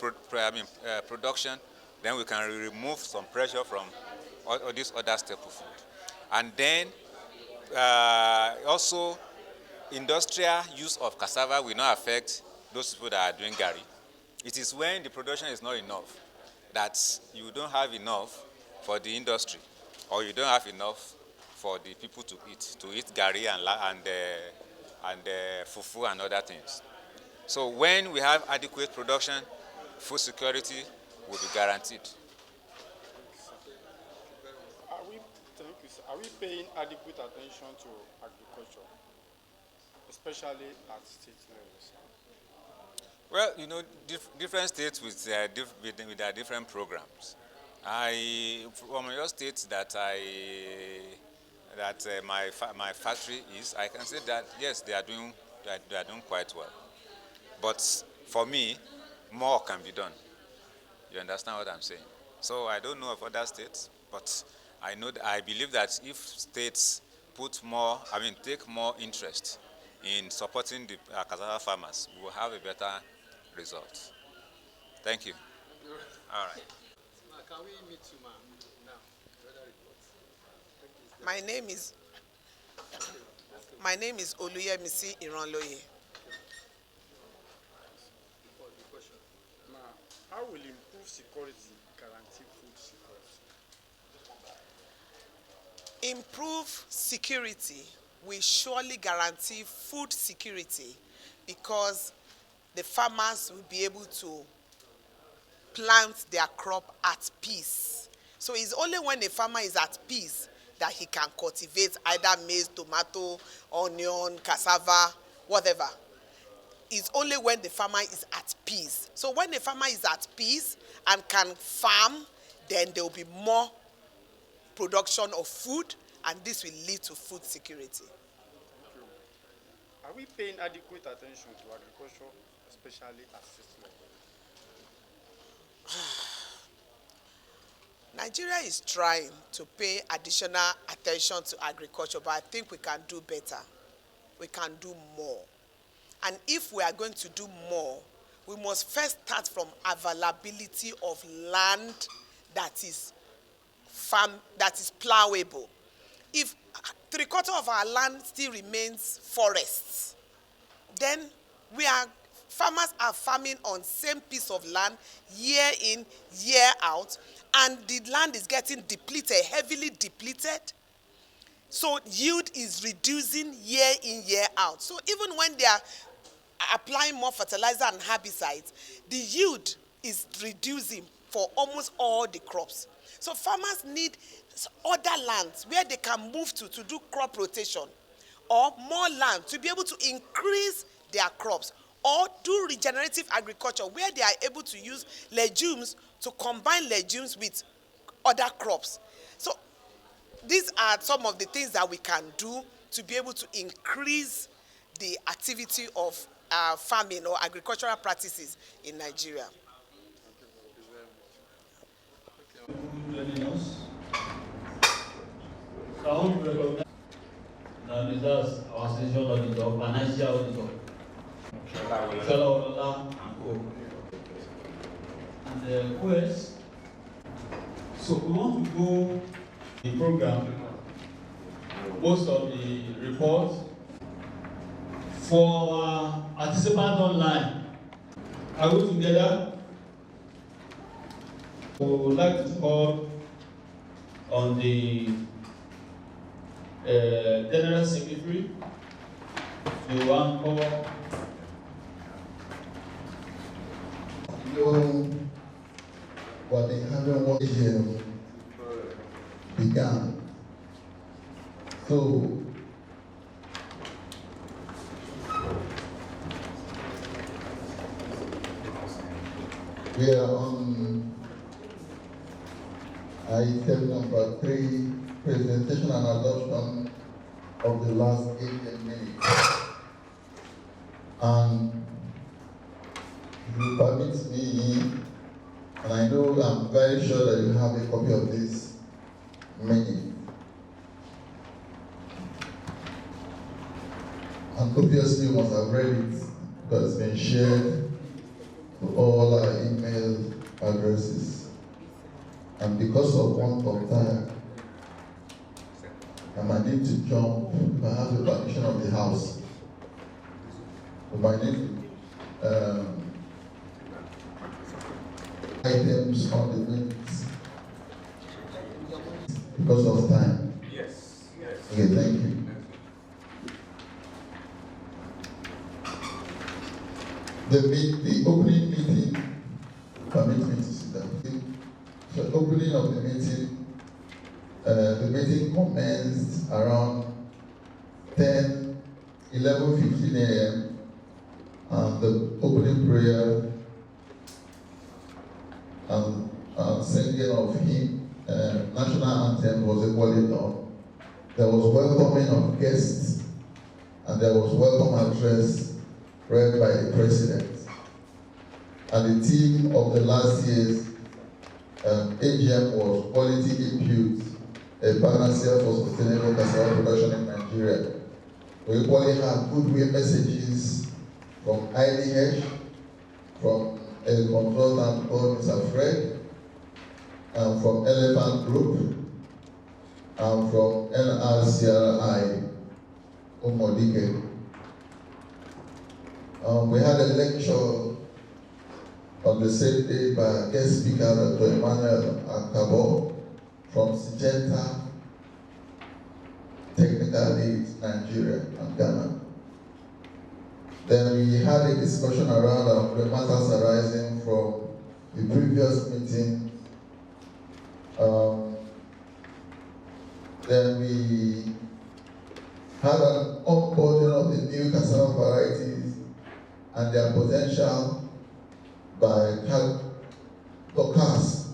production, then we can remove some pressure from all these other staple food. And then also industrial use of cassava will not affect those people that are doing gari. It is when the production is not enough that you don't have enough for the industry, or you don't have enough for the people to eat gari and fufu and other things. So when we have adequate production, food security will be guaranteed. Are we paying adequate attention to agriculture, especially at state levels? Well, different states with their different programs. From your state that my factory is, I can say that yes, they are doing quite well. But for me, more can be done. You understand what I'm saying? So I don't know of other states, but I believe that if states take more interest in supporting the cassava farmers, we will have a better result. Thank you. All right. Can we meet you, ma'am, now? My name is Oluyemisi Iranloye. How will improve security guarantee food security? Improve security will surely guarantee food security, because the farmers will be able to plant their crop at peace. So it's only when a farmer is at peace that he can cultivate either maize, tomato, onion, cassava, whatever. It's only when the farmer is at peace. So when the farmer is at peace and can farm, then there will be more production of food, and this will lead to food security. Thank you. Are we paying adequate attention to agriculture, especially at state level? Nigeria is trying to pay additional attention to agriculture, but I think we can do better. We can do more. And if we are going to do more, we must first start from availability of land that is plowable. If 3/4 of our land still remains forests, then farmers are farming on same piece of land year in, year out, and the land is getting depleted, heavily depleted. So yield is reducing year in, year out. So even when they are applying more fertilizer and herbicides, the yield is reducing for almost all the crops. So farmers need other lands where they can move to do crop rotation, or more land to be able to increase their crops, or do regenerative agriculture where they are able to use legumes to combine legumes with other crops. So these are some of the things that we can do to be able to increase the activity of farming or agricultural practices in Nigeria. So I want to recognize that's our station auditor, financial auditor, Shola and Co. And who else? So we want to go the program, most of the reports for our participants online. Are we together? We would like to call on the General Secretary to anchor. What the 101 year began. So we are on item number 3, presentation and adoption of the last 8 minutes. And if you permit me, and I know I'm very sure that you have a copy of this minute. And obviously you must have read it because it's been shared to all our email addresses. And because of want of time, I might need to jump, if I have the permission of the House. I might need to items on the minutes because of time. Yes. Okay, thank you. The opening meeting, permit me to sit down. The opening of the meeting commenced around 11:15 a.m. and the opening prayer and singing of hymn, national anthem was equally done. There was welcoming of guests and there was welcome address read by the President. And the theme of the last year's AGM was Quality Input, a panacea for sustainable cassava production in Nigeria. We equally had goodwill messages from IDH, from a consultant called Mr. Fred, and from Elephant Group, and from NRCRI, Umodike. We had a lecture on the same day by guest speaker Dr. Emmanuel Akabo from Syngenta Technical Lead, Nigeria and Ghana. Then we had a discussion around the matters arising from the previous meeting. Then we had an onboarding of the new cassava varieties and their potential by Dokas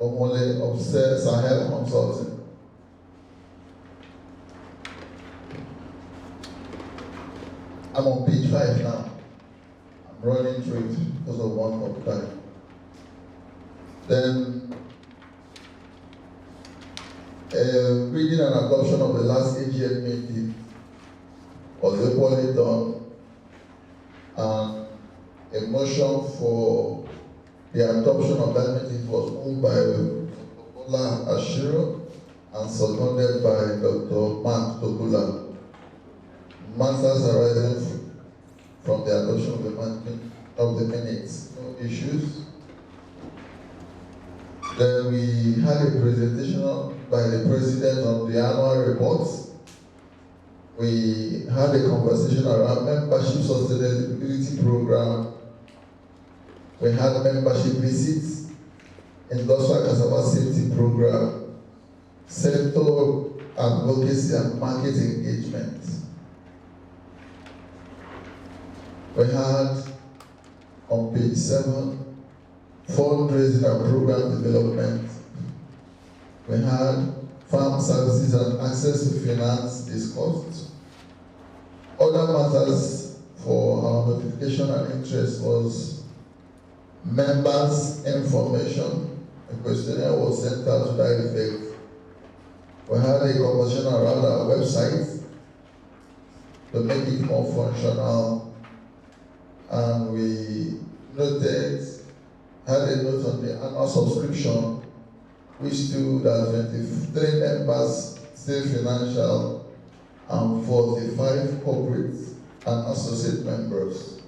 Omole of Sahel Consulting. I'm on page 5 now. I'm running through it because of want of time. Then, reading and adoption of the last AGM meeting was equally done, and a motion for the adoption of that meeting was moved by Ola Ashiro and seconded by Dr. Mark Tokula. Matters arising from the adoption of the minutes, no issues. Then we had a presentation by the president on the annual reports. We had a conversation around membership sustainability program. We had membership visits, industrial cassava safety program, sector advocacy and market engagement. We had on page 7, fundraising and program development. We had farm services and access to finance discussed. Other matters for our notification and interest was members' information. A questionnaire was sent out to that effect. We had a conversation around our website to make it more functional, and we had a note on the annual subscription, which stood at 23 members, state financial, and 45 corporate and associate members.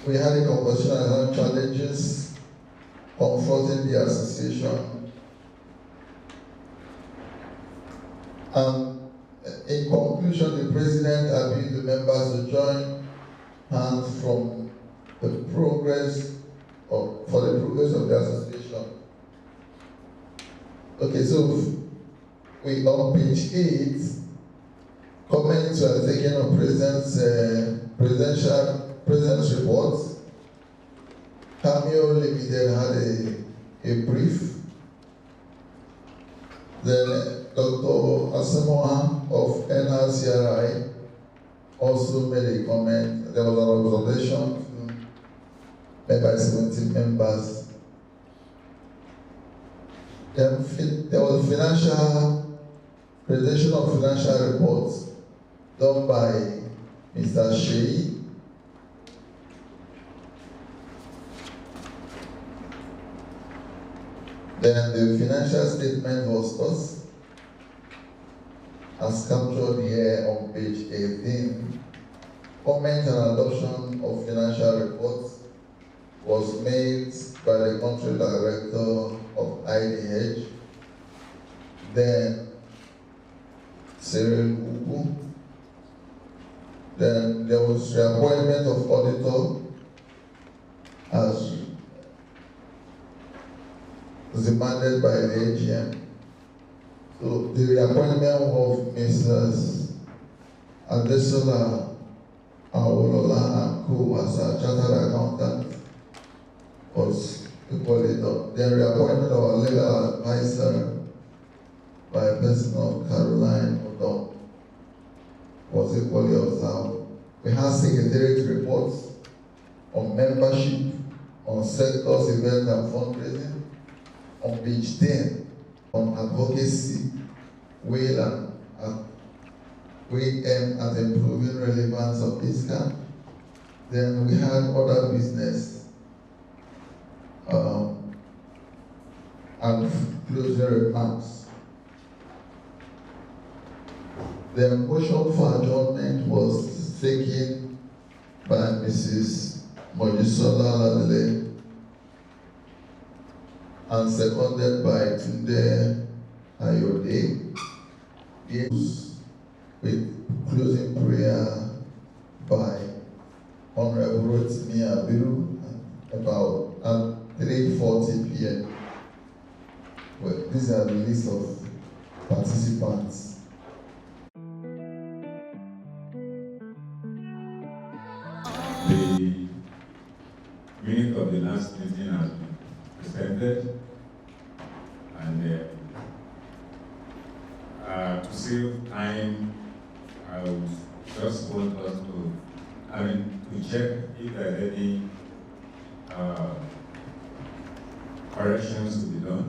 We had a conversation around challenges confronting the association. And in conclusion, the president appealed the members to join hands for the progress of the association. Okay, so we on page 8, comments were taken on president's report. Cameo Limited had a brief. Then Dr. Asamoah of NRCRI also made a comment. There was an observation made by 17 members. Then there was presentation of financial reports done by Mr. Shei. Then the financial statement was thus, as captured here on page 18. Comment and adoption of financial reports was made by the country director of IDH, then Cyril Ugu. Then there was the appointment of auditor as demanded by the AGM. So the reappointment of Mrs. Adesola Awolola and Co as a chartered accountant was equally done. The reappointment of our legal advisor by a person of Caroline Odom was equally observed. We had secretariat reports on membership, on sectors, events and fundraising. On page 10, on advocacy, we aim at improving relevance of this camp. Then we had other business and closing remarks. The motion for adjournment was taken by Mrs. Mojisola Ladele and seconded by Tunde Ayode. With closing prayer by Honorable Rotimi Abiru about at 3:40 p.m. Well, these are the list of participants. The minute of the last meeting has been presented, and to save time, I would just want us to check if there are any corrections to be done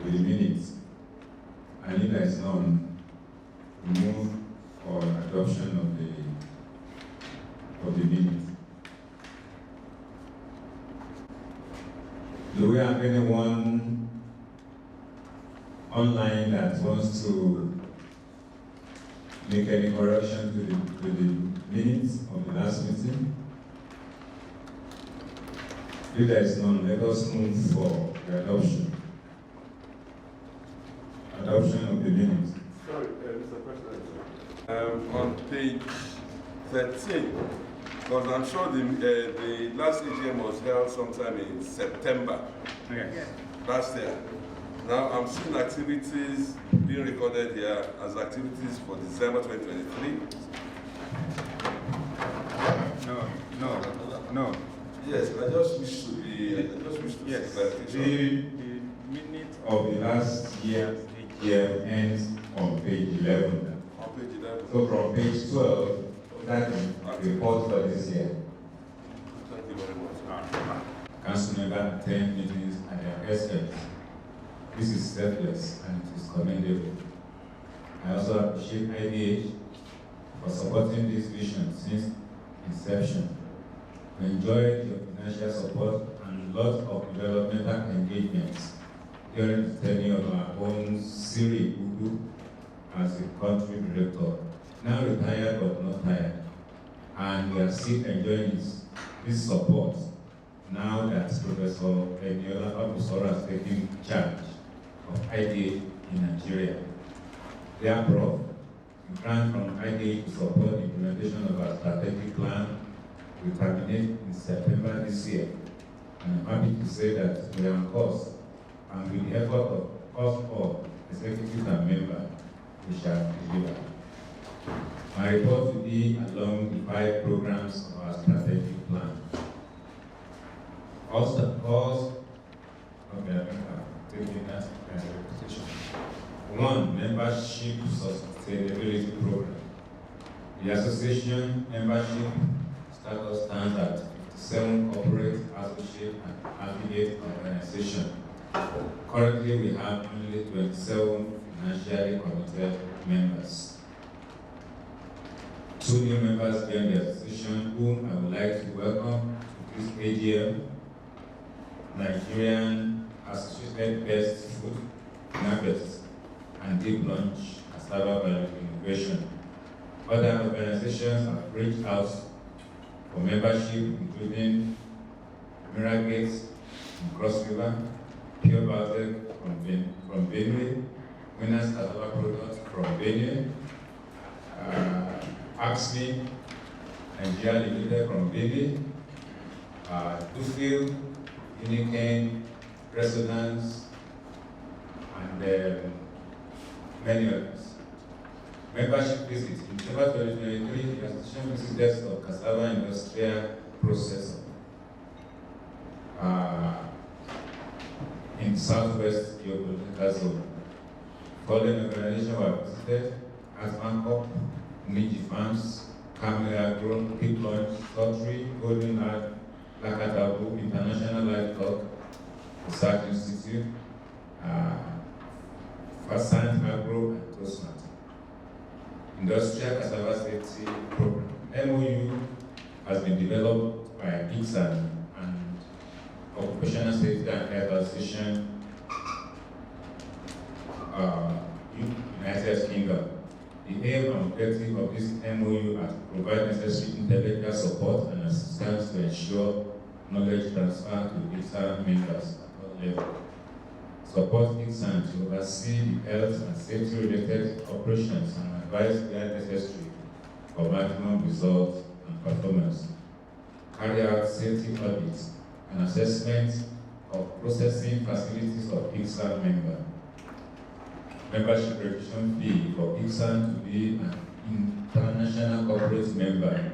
to the minutes, and if there is none, move for adoption of the minutes. Do we have anyone online that wants to make any correction to the minutes of the last meeting? If there is none, let us move for the adoption. Adoption of the minutes. Sorry, Mr. President. On page 13, because I'm sure the last AGM was held sometime in September last year. Now I'm seeing activities being recorded here as activities for December 2023. No. Yes, I just wish to be. Yes. The minute of the last year's AGM ends on page 11. On page 11. So from page 12, that is the report for this year. Thank you very much. Council member attend meetings at their expense. This is selfless and it is commendable. I also appreciate IDH for supporting this vision since inception. We enjoyed your financial support and lots of developmental engagements during the tenure of our own Siri Udu as a country director, now retired but not tired. And we are still enjoying this support now that Professor Eniola Abusora has taken charge of IDA in Nigeria. Therefore, we grant from IDA to support the implementation of our strategic plan we terminate in September this year. And I'm happy to say that we are on course, and with the effort of us all, executive and member, we shall deliver. My report will be along the 5 programs of our strategic plan. One, membership sustainability program. The association membership status stands at 57 corporate, associate, and affiliate organizations. Currently, we have only 27 financially committed members. 2 new members joined the association, whom I would like to welcome to this AGM: Nigerian Associated Best Food, NABEST, and Deep Lunch, Cassava Value Innovation. Other organizations have reached out for membership, including Miragates from Cross River, Pure Biotech from Benue, Winners Cassava Products from Benue, Axme, Nigeria Limited from Benue, Dufil, Unicain, Resonance, and many others. Membership visits. In December 2023, the association visited of Cassava Industrial Processor in Southwest Geopolitical Zone. Following organizations were visited: Asmancop, Niji Farms, Camel Agro, Deep Lunch, Sotri, Golden Art, Lakatabu, International Livestock Research Institute, Fasant Agro, and Toastmart. Industrial Cassava Safety Program. MOU has been developed by ICSAN and Occupational Safety and Health Association, United Kingdom. The aim and objective of this MOU are to provide necessary intellectual support and assistance to ensure knowledge transfer to ICSAN members at all levels. Support ICSAN to oversee the health and safety related operations and advise where necessary for maximum results and performance. Carry out safety audits and assessment of processing facilities of ICSAN member. Membership registration fee for ICSAN to be an international corporate member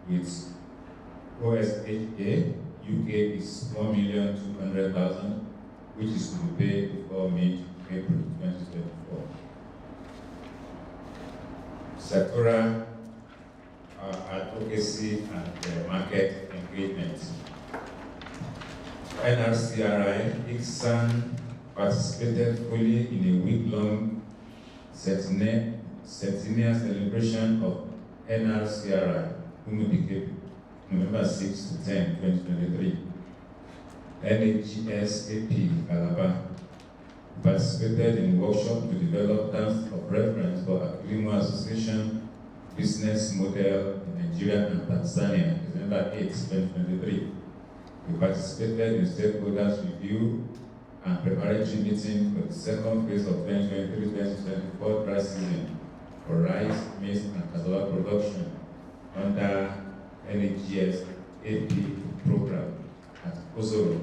with OSHA UK is 1,200,000, which is to be paid before mid-April 2024. Sectoral advocacy and market engagement. NRCRI, ICSAN participated fully in a week-long centennial celebration of NRCRI, Umudike, November 6 to 10, 2023. NAGS AP Calabar participated in workshop to develop terms of reference for Agricultural Association business model in Nigeria and Tanzania, December 8, 2023. We participated in stakeholders review and preparatory meeting for the second phase of 2023-2024 dry season for rice, maize, and cassava production under NAGS AP program at Osoro,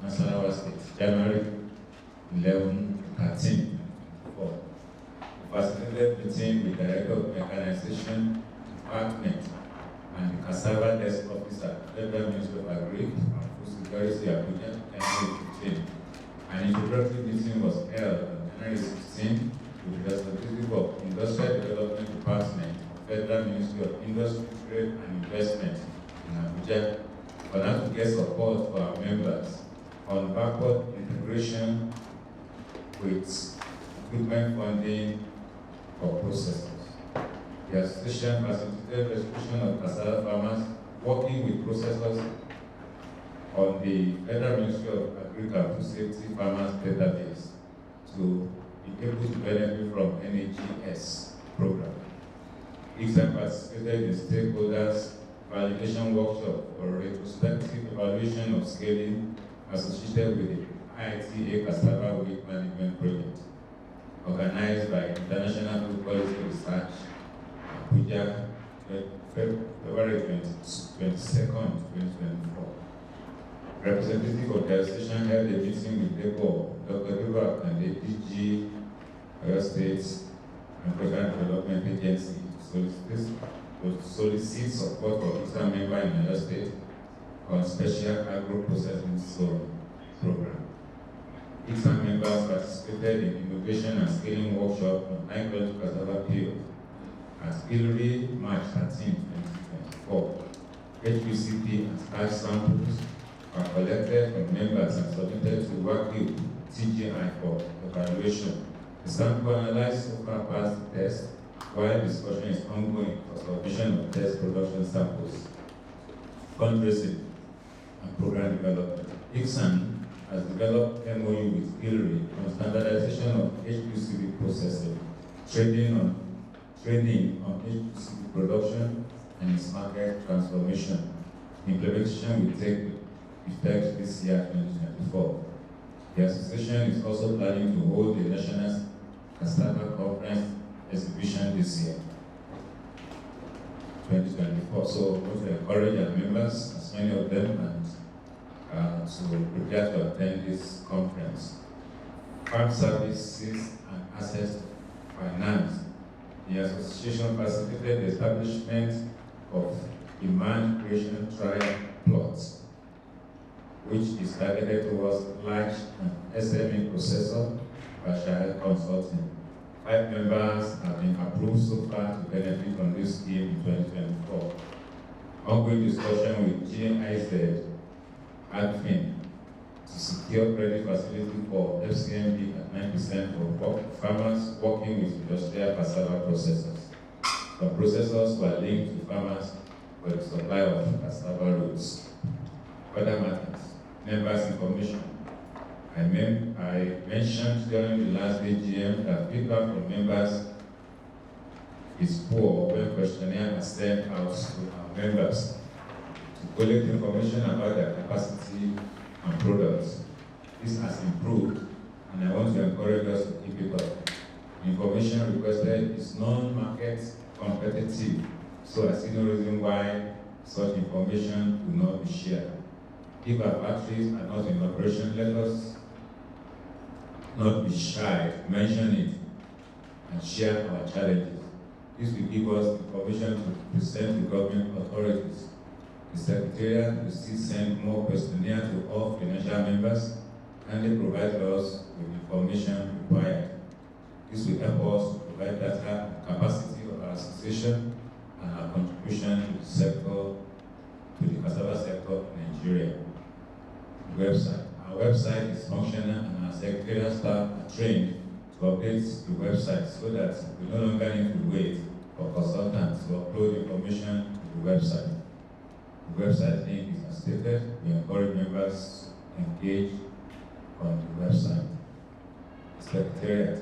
Nasarawa State, January 11, 13, 4. Facilitated meeting with Director of Mechanization Department and the Cassava Desk Officer, Federal Ministry of Agri and Food Security, Abuja, January 15. An introductory meeting was held on January 16 with the representative of Industrial Development Department, Federal Ministry of Industry, Trade and Investment in Abuja, for now to get support for our members on backward integration with equipment funding for processors. The association facilitated registration of cassava farmers working with processors on the Federal Ministry of Agriculture Safety Farmers Database to be able to benefit from NAGS program. ICSAN participated in stakeholders validation workshop for retrospective evaluation of scaling associated with the IITA Cassava Weight Management Project, organized by International Food Policy Research, Abuja, February 22nd, 2024. Representative of the association held a meeting with Dr. Debo and the DG, Oyo State and Program Development Agency to solicit support for ICSAN member in Oyo State on special agro-processing zone program. ICSAN members participated in innovation and scaling workshop on high-quality cassava field at Hillary, March 13, 2024. HPCP and starch samples are collected from members and submitted to work group TGI for evaluation. The sample analyzed so far passed the test, while discussion is ongoing for submission of test production samples. Fundraising and program development. ICSAN has developed MOU with Hillary on standardization of HPCB processing, training on HPCB production and its market transformation. Implementation will take effect this year, 2024. The association is also planning to hold the National Cassava Conference exhibition this year, 2024. So we want to encourage our members, as many of them, and to prepare to attend this conference. Farm services and access to finance. The association facilitated the establishment of demand creation trial plots, which is targeted towards large and SME processor by Shahid Consulting. 5 members have been approved so far to benefit from this scheme in 2024. Ongoing discussion with GIZ, ADFIN, to secure credit facility for FCMB at 9% for farmers working with industrial cassava processors. The processors were linked to farmers for the supply of cassava roots. Other matters, members' information. I mentioned during the last AGM that feedback from members is poor when questionnaires are sent out to our members to collect information about their capacity and products. This has improved, and I want to encourage us to keep it up. The information requested is non-market competitive, so I see no reason why such information will not be shared. If our factories are not in operation, let us not be shy to mention it and share our challenges. This will give us information to present to government authorities. The Secretariat will still send more questionnaires to all financial members, and they provide us with information required. This will help us to provide data and capacity of our association and our contribution to the sector, to the cassava sector in Nigeria. Our website is functional and our secretarial staff are trained to update the website so that we no longer need to wait for consultants to upload information to the website. The website link is as stated. We encourage members to engage on the website. Secretariat.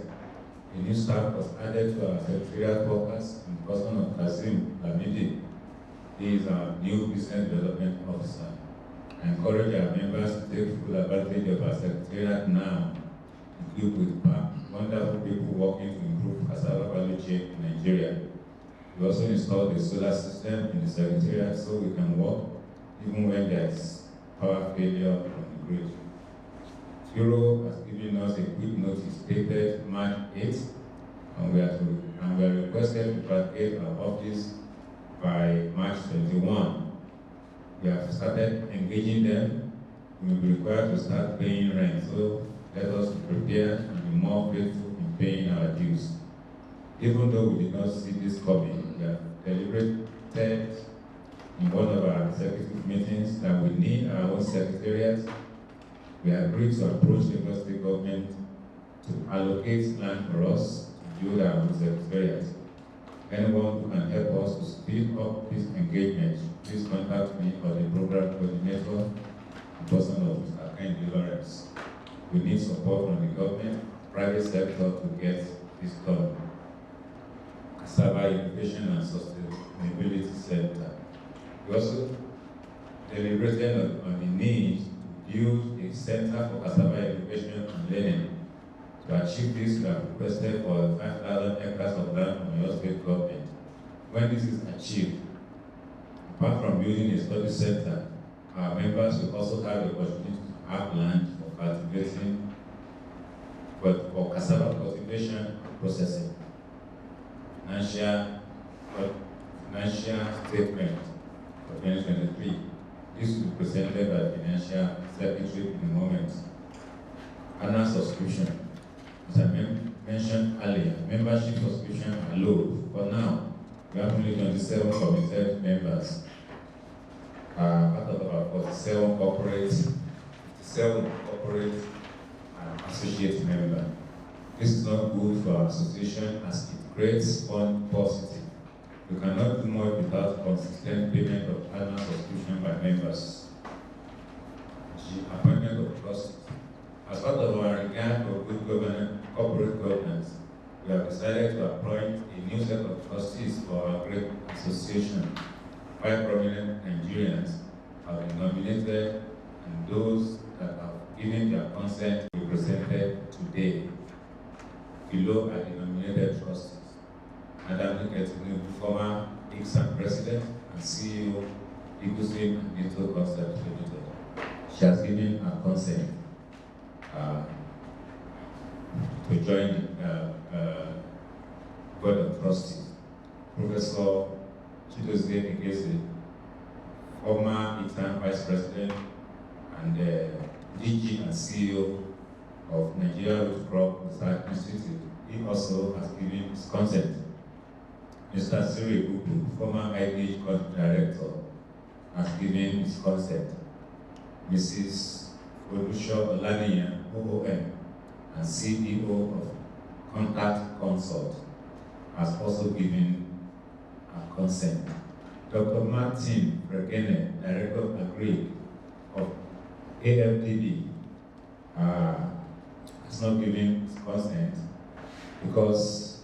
A new staff was added to our secretariat workers in the person of Kasim Lamidi. He is our new business development officer. I encourage our members to take full advantage of our secretariat now, equipped with wonderful people working to improve cassava value chain in Nigeria. We also installed a solar system in the secretariat so we can work even when there is power failure on the grid. Bureau has given us a quick notice dated March 8th, and we are requested to vacate our office by March 21. We have started engaging them. We will be required to start paying rent, so let us prepare and be more faithful in paying our dues. Even though we did not see this coming, we have deliberated in one of our executive meetings that we need our own secretariat. We agreed to approach the Lagos State government to allocate land for us to build our own secretariat. Anyone who can help us to speed up this engagement, please contact me or the program coordinator, the person of Mr. Kendi Lawrence. We need support from the government, private sector to get this done. Cassava Innovation and Sustainability Center. We also deliberated on the need to build a center for cassava innovation and learning. To achieve this, we have requested for 5,000 acres of land from your state government. When this is achieved, apart from building a study center, our members will also have the opportunity to have land for cultivating, for cassava cultivation and processing. Financial statement for 2023. This will be presented by the Financial Secretary in a moment. Annual subscription. As I mentioned earlier, membership subscription are low. For now, we have only 27 committed members. Out of about 47 corporate and associate members. This is not good for our association as it creates fund paucity. We cannot do more without consistent payment of annual subscription by members. The appointment of trustees. As part of our regard for good governance, corporate governance, we have decided to appoint a new set of trustees for our great association. 5 prominent Nigerians have been nominated, and those that have given their consent will be presented today. Below are the nominated trustees. Madam Niketinu, former ICSAN president and CEO, Egusi and NATO Concept Limited. She has given her consent to join the board of trustees. Professor Chidozie Igeze, former ICSAN vice president and DG and CEO of Nigeria Root Crop Research Institute, he also has given his consent. Mr. Siri Bubu, former IDH country director, has given his consent. Mrs. Olusho Olaniyan, OOM, and CEO of Contact Consult, has also given her consent. Dr. Martin Regene, Director of Agri of AFDB, has not given his consent because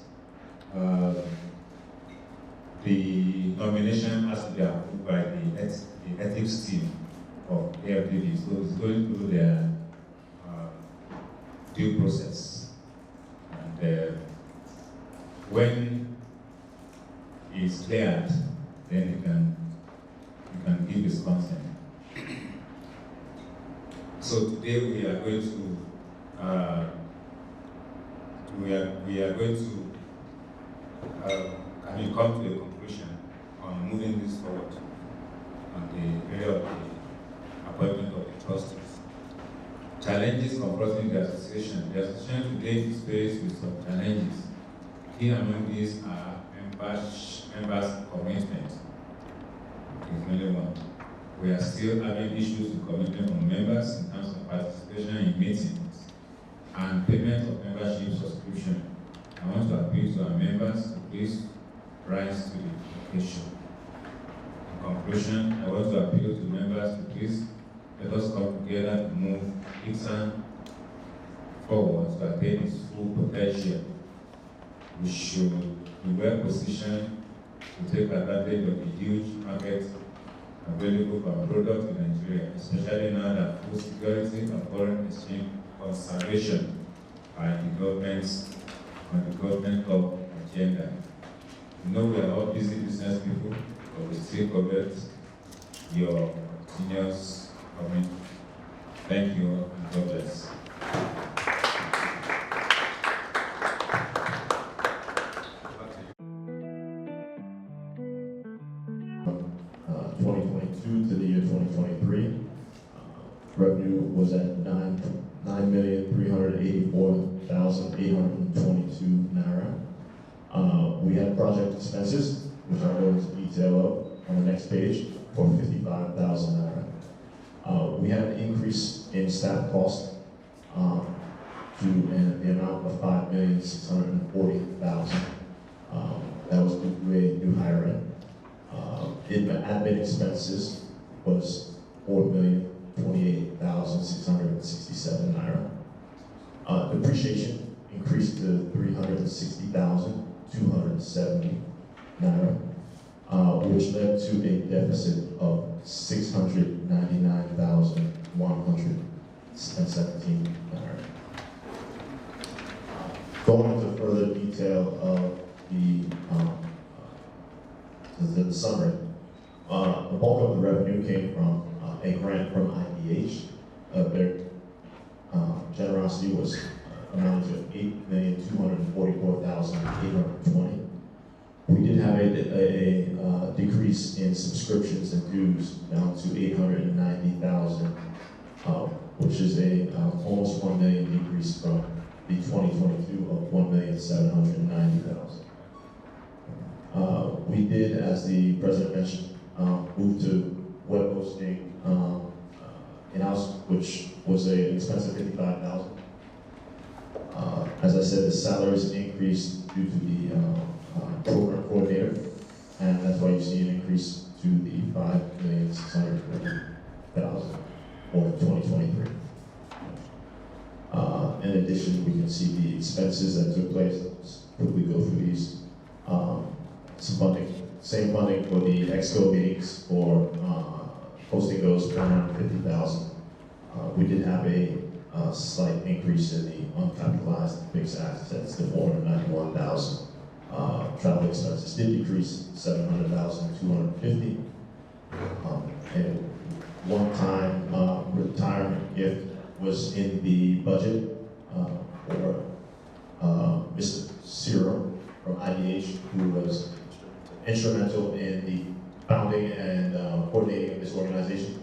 the nomination has to be approved by the ethics team of AFDB, so it's going through their due process. And when it's cleared, then you can give his consent. So today we are going to come to a conclusion on moving this forward on the area of the appointment of the trustees. Challenges confronting the association. The association today is faced with some challenges. Key among these are members' commitment is only one. We are still having issues with commitment from members in terms of participation in meetings and payment of membership subscription. I want to appeal to our members to please rise to the occasion. In conclusion, I want to appeal to members to please let us come together to move Ixan forward to attain its full potential. We should be well positioned to take advantage of the huge market available for our product in Nigeria, especially now that food security and foreign exchange conservation are on the government top agenda. We know we are all busy business people, but we still covet your continuous commitment. Thank you and God bless. To the year 2023, revenue was at 9,384,822 naira. We had project expenses, which I'll go into detail of on the next page, for 55,000 naira. We had an increase in staff costs to the amount of 5,640,000. That was due to a new hiring. Admin expenses was 4,028,667 naira. Depreciation increased to 360,270 naira, which led to a deficit of 699,117 naira. Going into further detail of the summary. The bulk of the revenue came from a grant from IDH. Their generosity was amounted to 8,244,820. We did have a decrease in subscriptions and dues down to 890,000, which is almost 1 million decrease from the 2022 of 1,790,000. We did, as the president mentioned, move to web hosting in-house, which was an expense of 55,000. As I said, the salaries increased due to the program coordinator, and that's why you see an increase to the 5,640,000 for 2023. In addition, we can see the expenses that took place. Let's quickly go through these. Same funding for the Exco meetings for hosting those for around 50,000. We did have a slight increase in the uncapitalized fixed assets to 491,000. Travel expenses did decrease 700,250. And one-time retirement gift was in the budget for Mr. Ciro from IDH, who was instrumental in the founding and coordinating of this organization.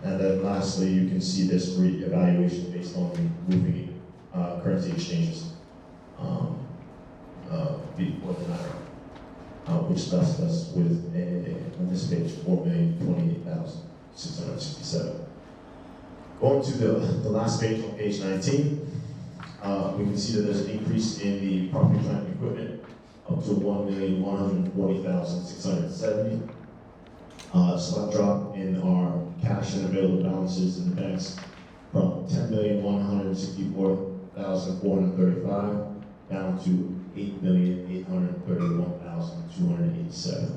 And then lastly, you can see this re-evaluation based on the moving currency exchanges before the naira, which left us with on this page 4,028,667. Going to the last page on page 19, we can see that there's an increase in the property, plant, and equipment up to 1,140,670. Slight drop in our cash and available balances in the banks from 10,164,435 down to 8,831,287.